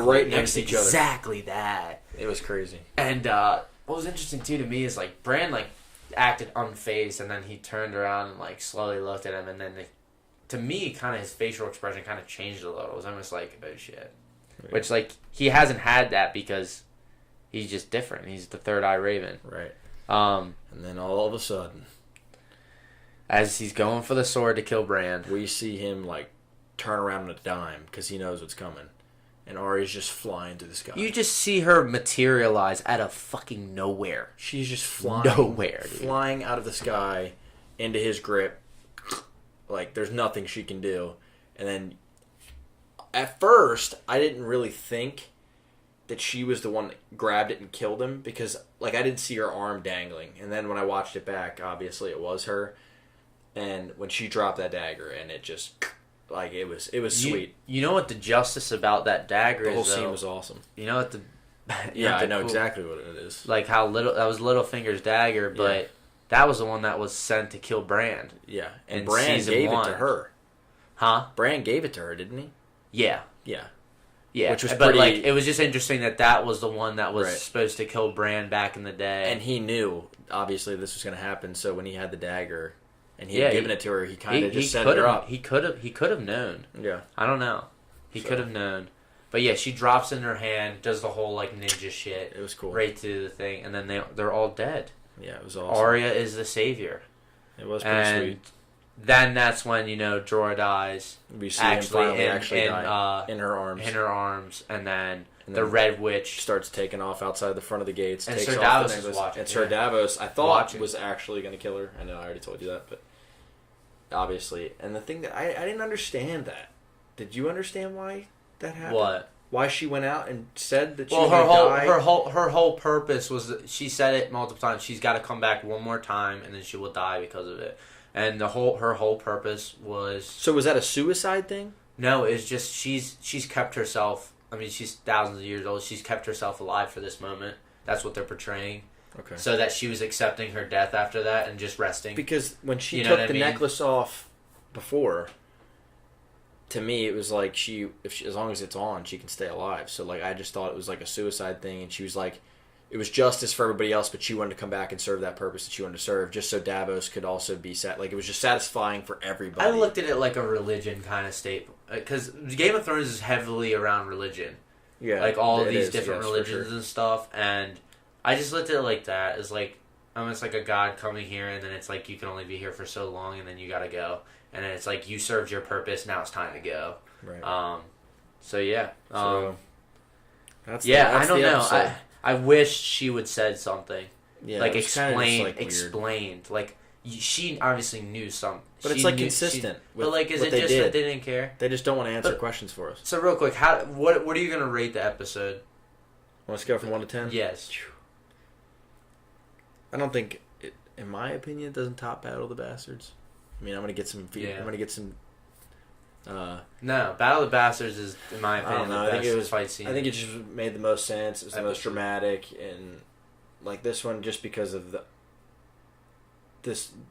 right next to each other. Exactly that. It was crazy. And what was interesting too to me is like Bran like acted unfazed, and then he turned around and like slowly looked at him, and then they to me, kind of his facial expression kind of changed a little. It was almost like, oh shit. Right. Which, like, he hasn't had that because he's just different. He's the Third Eye Raven. Right. And then all of a sudden, as he's going for the sword to kill Bran, we see him, like, turn around on a dime because he knows what's coming. And Arya's just flying through the sky. You just see her materialize out of fucking nowhere. She's just flying. Nowhere, dude. Flying out of the sky into his grip. Like, there's nothing she can do. And then, at first, I didn't really think that she was the one that grabbed it and killed him. Because, like, I didn't see her arm dangling. And then when I watched it back, obviously it was her. And when she dropped that dagger, and it just, like, it was sweet. You know what the justice about that dagger is, the whole scene was awesome. You know what the... Yeah, I know exactly what it is. Like, how that was Littlefinger's dagger, but... Yeah. That was the one that was sent to kill Bran. Yeah, and Bran gave it to her. Huh? Bran gave it to her, didn't he? Yeah. Yeah. Yeah, which was but like it was just interesting that was the one that was supposed to kill Bran back in the day. And he knew, obviously, this was going to happen, so when he had the dagger and he had given it to her, he kind of just set her up. He could have known. Yeah. I don't know. He could have known. But yeah, she drops in her hand, does the whole like ninja shit. It was cool. Right to the thing, and then they're all dead. Yeah, it was awesome. Arya is the savior. It was pretty sweet. Then that's when, Jorah dies. We see him finally die in her arms. In her arms, and then the Red Witch starts taking off outside the front of the gates. And takes Sir off Davos the is watching. And Sir Davos, I thought, was actually going to kill her. I know I already told you that, but obviously. And the thing that I didn't understand that. Did you understand why that happened? What? Why she went out and said that she was going to die? Her whole purpose was that she said it multiple times. She's got to come back one more time, and then she will die because of it. And her whole purpose was. So was that a suicide thing? No, it's just she's kept herself. I mean, she's thousands of years old. She's kept herself alive for this moment. That's what they're portraying. Okay. So that she was accepting her death after that and just resting. Because when she took the necklace off before. To me, it was like as long as it's on, she can stay alive. So, like, I just thought it was like a suicide thing, and she was like, it was justice for everybody else, but she wanted to come back and serve that purpose that she wanted to serve, just so Davos could also be like, it was just satisfying for everybody. I looked at it like a religion kind of statement, because Game of Thrones is heavily around religion. Yeah, like all of these different religions and stuff, and I just looked at it like that, as like almost like a god coming here, and then it's like you can only be here for so long, and then you gotta go. And then it's like, you served your purpose, now it's time to go. Right. So, yeah. That's I don't know. I wish she would said something. Yeah, like, explained. Like, she obviously knew something. But it's, like, consistent with but, like, is what it just that they didn't care? They just don't want to answer questions for us. So, real quick, what are you going to rate the episode? Let's go from 1 to 10? Yes. I don't think, in my opinion, it doesn't top Battle of the Bastards. I mean, I'm gonna get some. Yeah. I'm gonna get some. No, Battle of the Bastards is, in my opinion, the best fight scene. I think it just made the most sense. It was the most dramatic, and like this one, just because of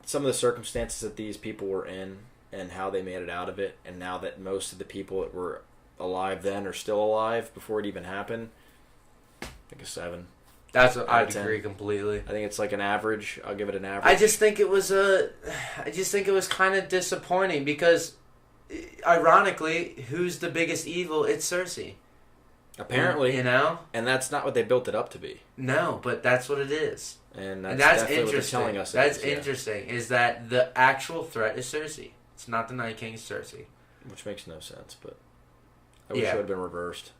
some of the circumstances that these people were in and how they made it out of it, and now that most of the people that were alive then are still alive before it even happened. I think a 7. I'd agree completely. I think it's like an average. I'll give it an average. I just think it was kind of disappointing because, ironically, who's the biggest evil? It's Cersei. Apparently, and that's not what they built it up to be. No, but that's what it is, and that's interesting. What they're telling us. That's interesting. Is that the actual threat is Cersei? It's not the Night King, it's Cersei. Which makes no sense, but I wish it would have been reversed.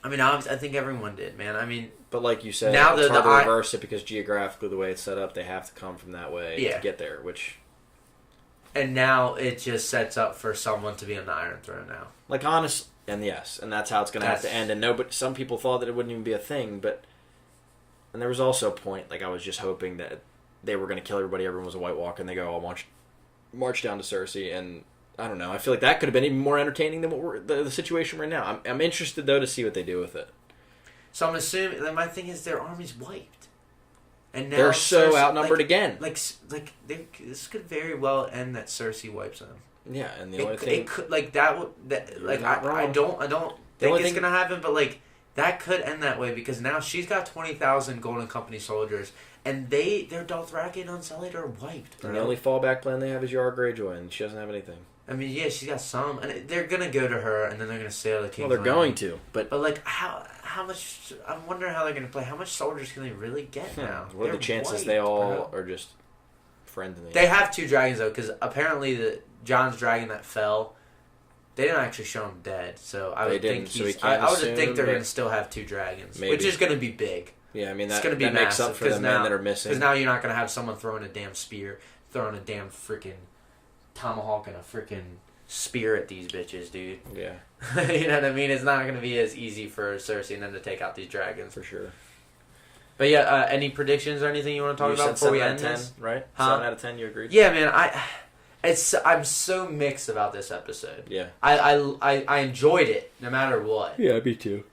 I mean, I think everyone did, man. I mean, but like you said, now it's hard to reverse it because geographically, the way it's set up, they have to come from that way to get there. And now it just sets up for someone to be on the Iron Throne now. Like honest, and yes, and that's how it's going to have to end. And but some people thought that it wouldn't even be a thing, and there was also a point. Like I was just hoping that they were going to kill everybody. Everyone was a White Walker, and they go, "I'll march down to Cersei," and I don't know. I feel like that could have been even more entertaining than what the situation right now. I'm interested though to see what they do with it. So I'm assuming that my thing is their army's wiped, and now they're so outnumbered again. This could very well end that Cersei wipes them. Yeah, and the only thing it could I don't think it's gonna happen, but like that could end that way because now she's got 20,000 Golden Company soldiers, and their Dothraki and Unsullied are wiped. Bro. And the only fallback plan they have is Yara Greyjoy, and she doesn't have anything. I mean, yeah, she's got some, and they're gonna go to her, and then they're gonna sail the King's Well, they're Landing. going to, but like how much? I'm wondering how they're gonna play. How much soldiers can they really get now? What are the chances they all are just friendly? They have 2 dragons though, because apparently John's dragon that fell, they didn't actually show him dead. So I would think I would think they're gonna still have 2 dragons, which is gonna be big. Yeah, I mean it's gonna be makes up for the men that are missing. Because now you're not gonna have someone throwing a damn spear, throwing a damn freaking tomahawk and a freaking spear at these bitches, dude. Yeah. You know what I mean? It's not going to be as easy for Cersei and them to take out these dragons. For sure. But yeah, any predictions or anything you want to talk about before we end 10, this? right? Huh? 7 out of 10, you agreed? Yeah, man. I'm so mixed about this episode. Yeah. I enjoyed it no matter what. Yeah, me too.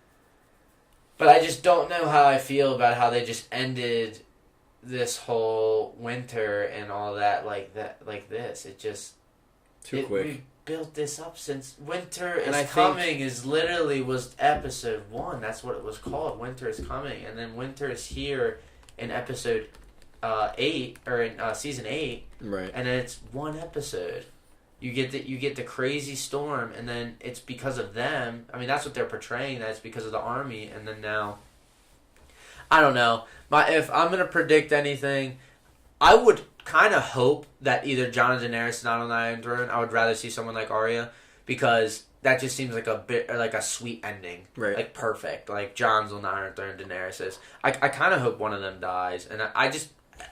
But I just don't know how I feel about how they just ended this whole winter and all that like this. It just too quick. We built this up since Winter is Coming is literally was episode 1. That's what it was called. Winter is Coming, and then Winter is here in episode 8 or in season 8. Right. And then it's 1 episode. You get the crazy storm, and then it's because of them. I mean, that's what they're portraying. That's because of the army, and then now. I don't know. If I'm gonna predict anything, I would kind of hope that either Jon and Daenerys is not on the Iron Throne. I would rather see someone like Arya, because that just seems like a bit like a sweet ending, right? Like perfect. Like Jon's on the Iron Throne, Daenerys is. I kind of hope one of them dies, and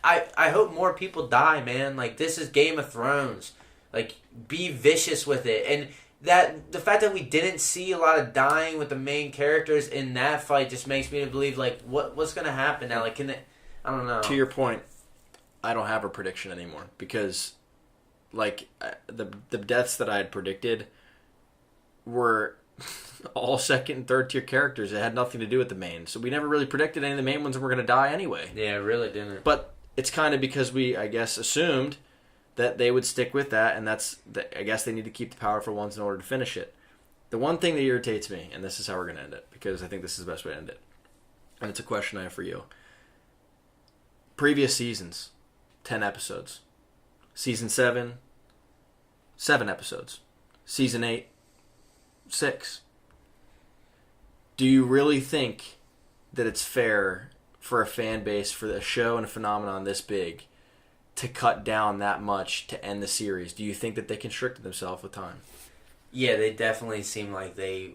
I hope more people die, man. Like this is Game of Thrones. Like be vicious with it, and that the fact that we didn't see a lot of dying with the main characters in that fight just makes me believe like what's gonna happen now. Like I don't know. To your point, I don't have a prediction anymore because, like, the deaths that I had predicted were all second and third tier characters. It had nothing to do with the main, so we never really predicted any of the main ones were going to die anyway. Yeah, it really didn't. But it's kind of because we, I guess, assumed that they would stick with that, and I guess they need to keep the powerful ones in order to finish it. The one thing that irritates me, and this is how we're going to end it, because I think this is the best way to end it, and it's a question I have for you. Previous seasons, 10 episodes. Season 7, 7 episodes. Season 8, 6. Do you really think that it's fair for a fan base, for a show and a phenomenon this big, to cut down that much to end the series? Do you think that they constricted themselves with time? Yeah, they definitely seem like they...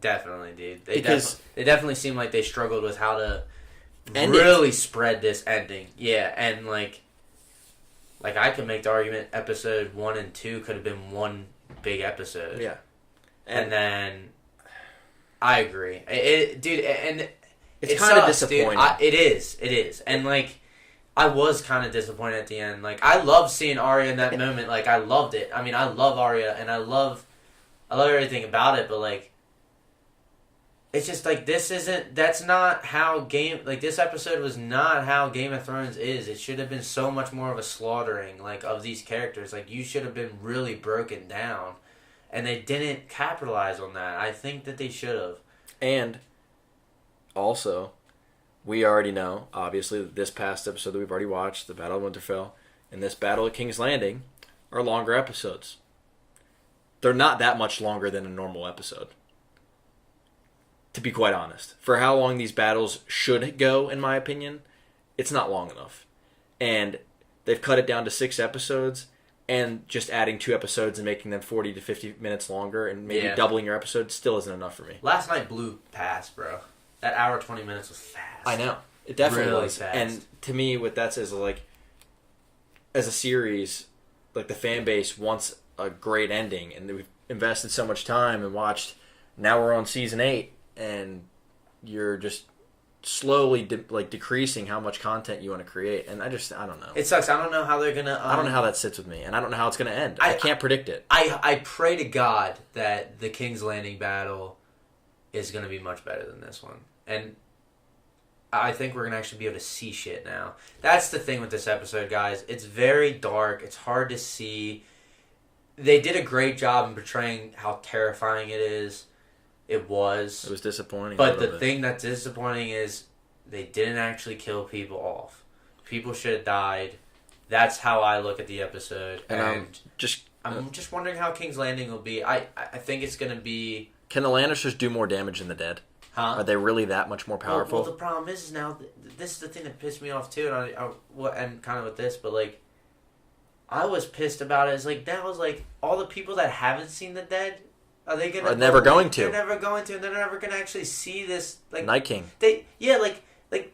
definitely, dude. They definitely seem like they struggled with how to really spread this ending. Yeah, and like I could make the argument episode 1 and 2 could have been one big episode. Yeah. And then I agree. Dude, and it's kind of disappointing. It is. And like I was kind of disappointed at the end. Like I love seeing Arya in that moment. Like I loved it. I mean, I love Arya and I love everything about it, but like it's just like that's not how this episode was not how Game of Thrones is. It should have been so much more of a slaughtering, like, of these characters. Like, you should have been really broken down. And they didn't capitalize on that. I think that they should have. And also, we already know, obviously, that this past episode that we've already watched, the Battle of Winterfell, and this Battle of King's Landing, are longer episodes. They're not that much longer than a normal episode, to be quite honest. For how long these battles should go, in my opinion, it's not long enough. And they've cut it down to 6 episodes, and just adding 2 episodes and making them 40 to 50 minutes longer and maybe doubling your episodes still isn't enough for me. Last night blew past, bro. That hour 20 minutes was fast. I know. It definitely really was. Fast. And to me, what that says is, like, as a series, like, the fan base wants a great ending, and we've invested so much time and watched. Now we're on season 8. And you're just slowly decreasing how much content you want to create, and I don't know. It sucks. I don't know how they're gonna. I don't know how that sits with me, and I don't know how it's gonna end. I can't predict it. I pray to God that the King's Landing battle is gonna be much better than this one, and I think we're gonna actually be able to see shit now. That's the thing with this episode, guys. It's very dark. It's hard to see. They did a great job in portraying how terrifying it is. It was disappointing. But the thing that's disappointing is they didn't actually kill people off. People should have died. That's how I look at the episode. And I'm just wondering how King's Landing will be. I think it's going to be... Can the Lannisters do more damage than the dead? Huh? Are they really that much more powerful? Well, the problem is now, this is the thing that pissed me off too, and kind of with this, but like, I was pissed about it. It's like, now it's like, all the people that haven't seen the dead, are they gonna... Are never going to. They're never going to, and they're never gonna actually see this, like... Night King. Like,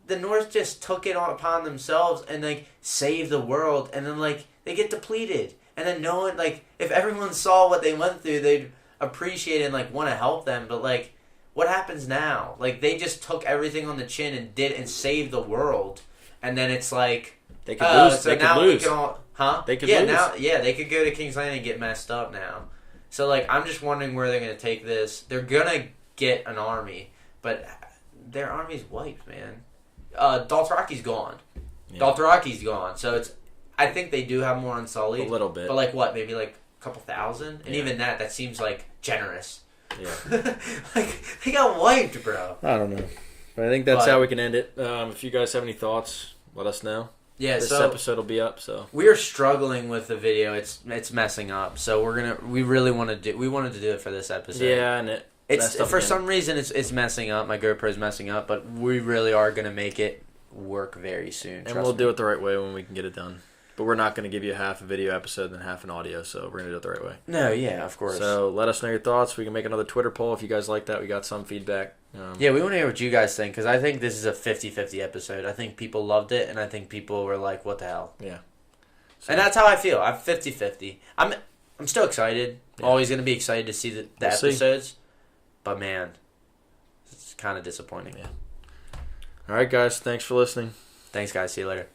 the North just took it upon themselves and, like, saved the world, and then, like, they get depleted. And then no one, like, if everyone saw what they went through, they'd appreciate it and, like, want to help them, but, like... What happens now? Like, they just took everything on the chin and saved the world. And then it's like... They could lose. So they now could lose. we can all... Huh? They could lose. They could go to King's Landing and get messed up now. So, like, I'm just wondering where they're going to take this. They're going to get an army, but their army's wiped, man. Dothraki's gone. Yeah. Dothraki's gone. So, it's... I think they do have more Unsullied. A little bit. But, like, what? Maybe, like, a couple thousand? And even that seems, like, generous. Yeah. Like, they got wiped, bro. I don't know. But I think that's how we can end it. If you guys have any thoughts, let us know. Yeah, this episode will be up, so. We're struggling with the video. It's messing up. So we really want to wanted to do it for this episode. Yeah, and it's for some reason it's messing up. My GoPro's messing up, but we really are going to make it work very soon. And we'll do it the right way when we can get it done. But we're not going to give you half a video episode and half an audio, so we're going to do it the right way. No, yeah, of course. So let us know your thoughts. We can make another Twitter poll if you guys like that. We got some feedback. Yeah, we want to hear what you guys think, because I think this is a 50-50 episode. I think people loved it, and I think people were like, what the hell? Yeah. So, and that's how I feel. I'm 50-50. I'm still excited. Yeah. Always going to be excited to see the episodes. See. But, man, it's kind of disappointing. Yeah. All right, guys. Thanks for listening. Thanks, guys. See you later.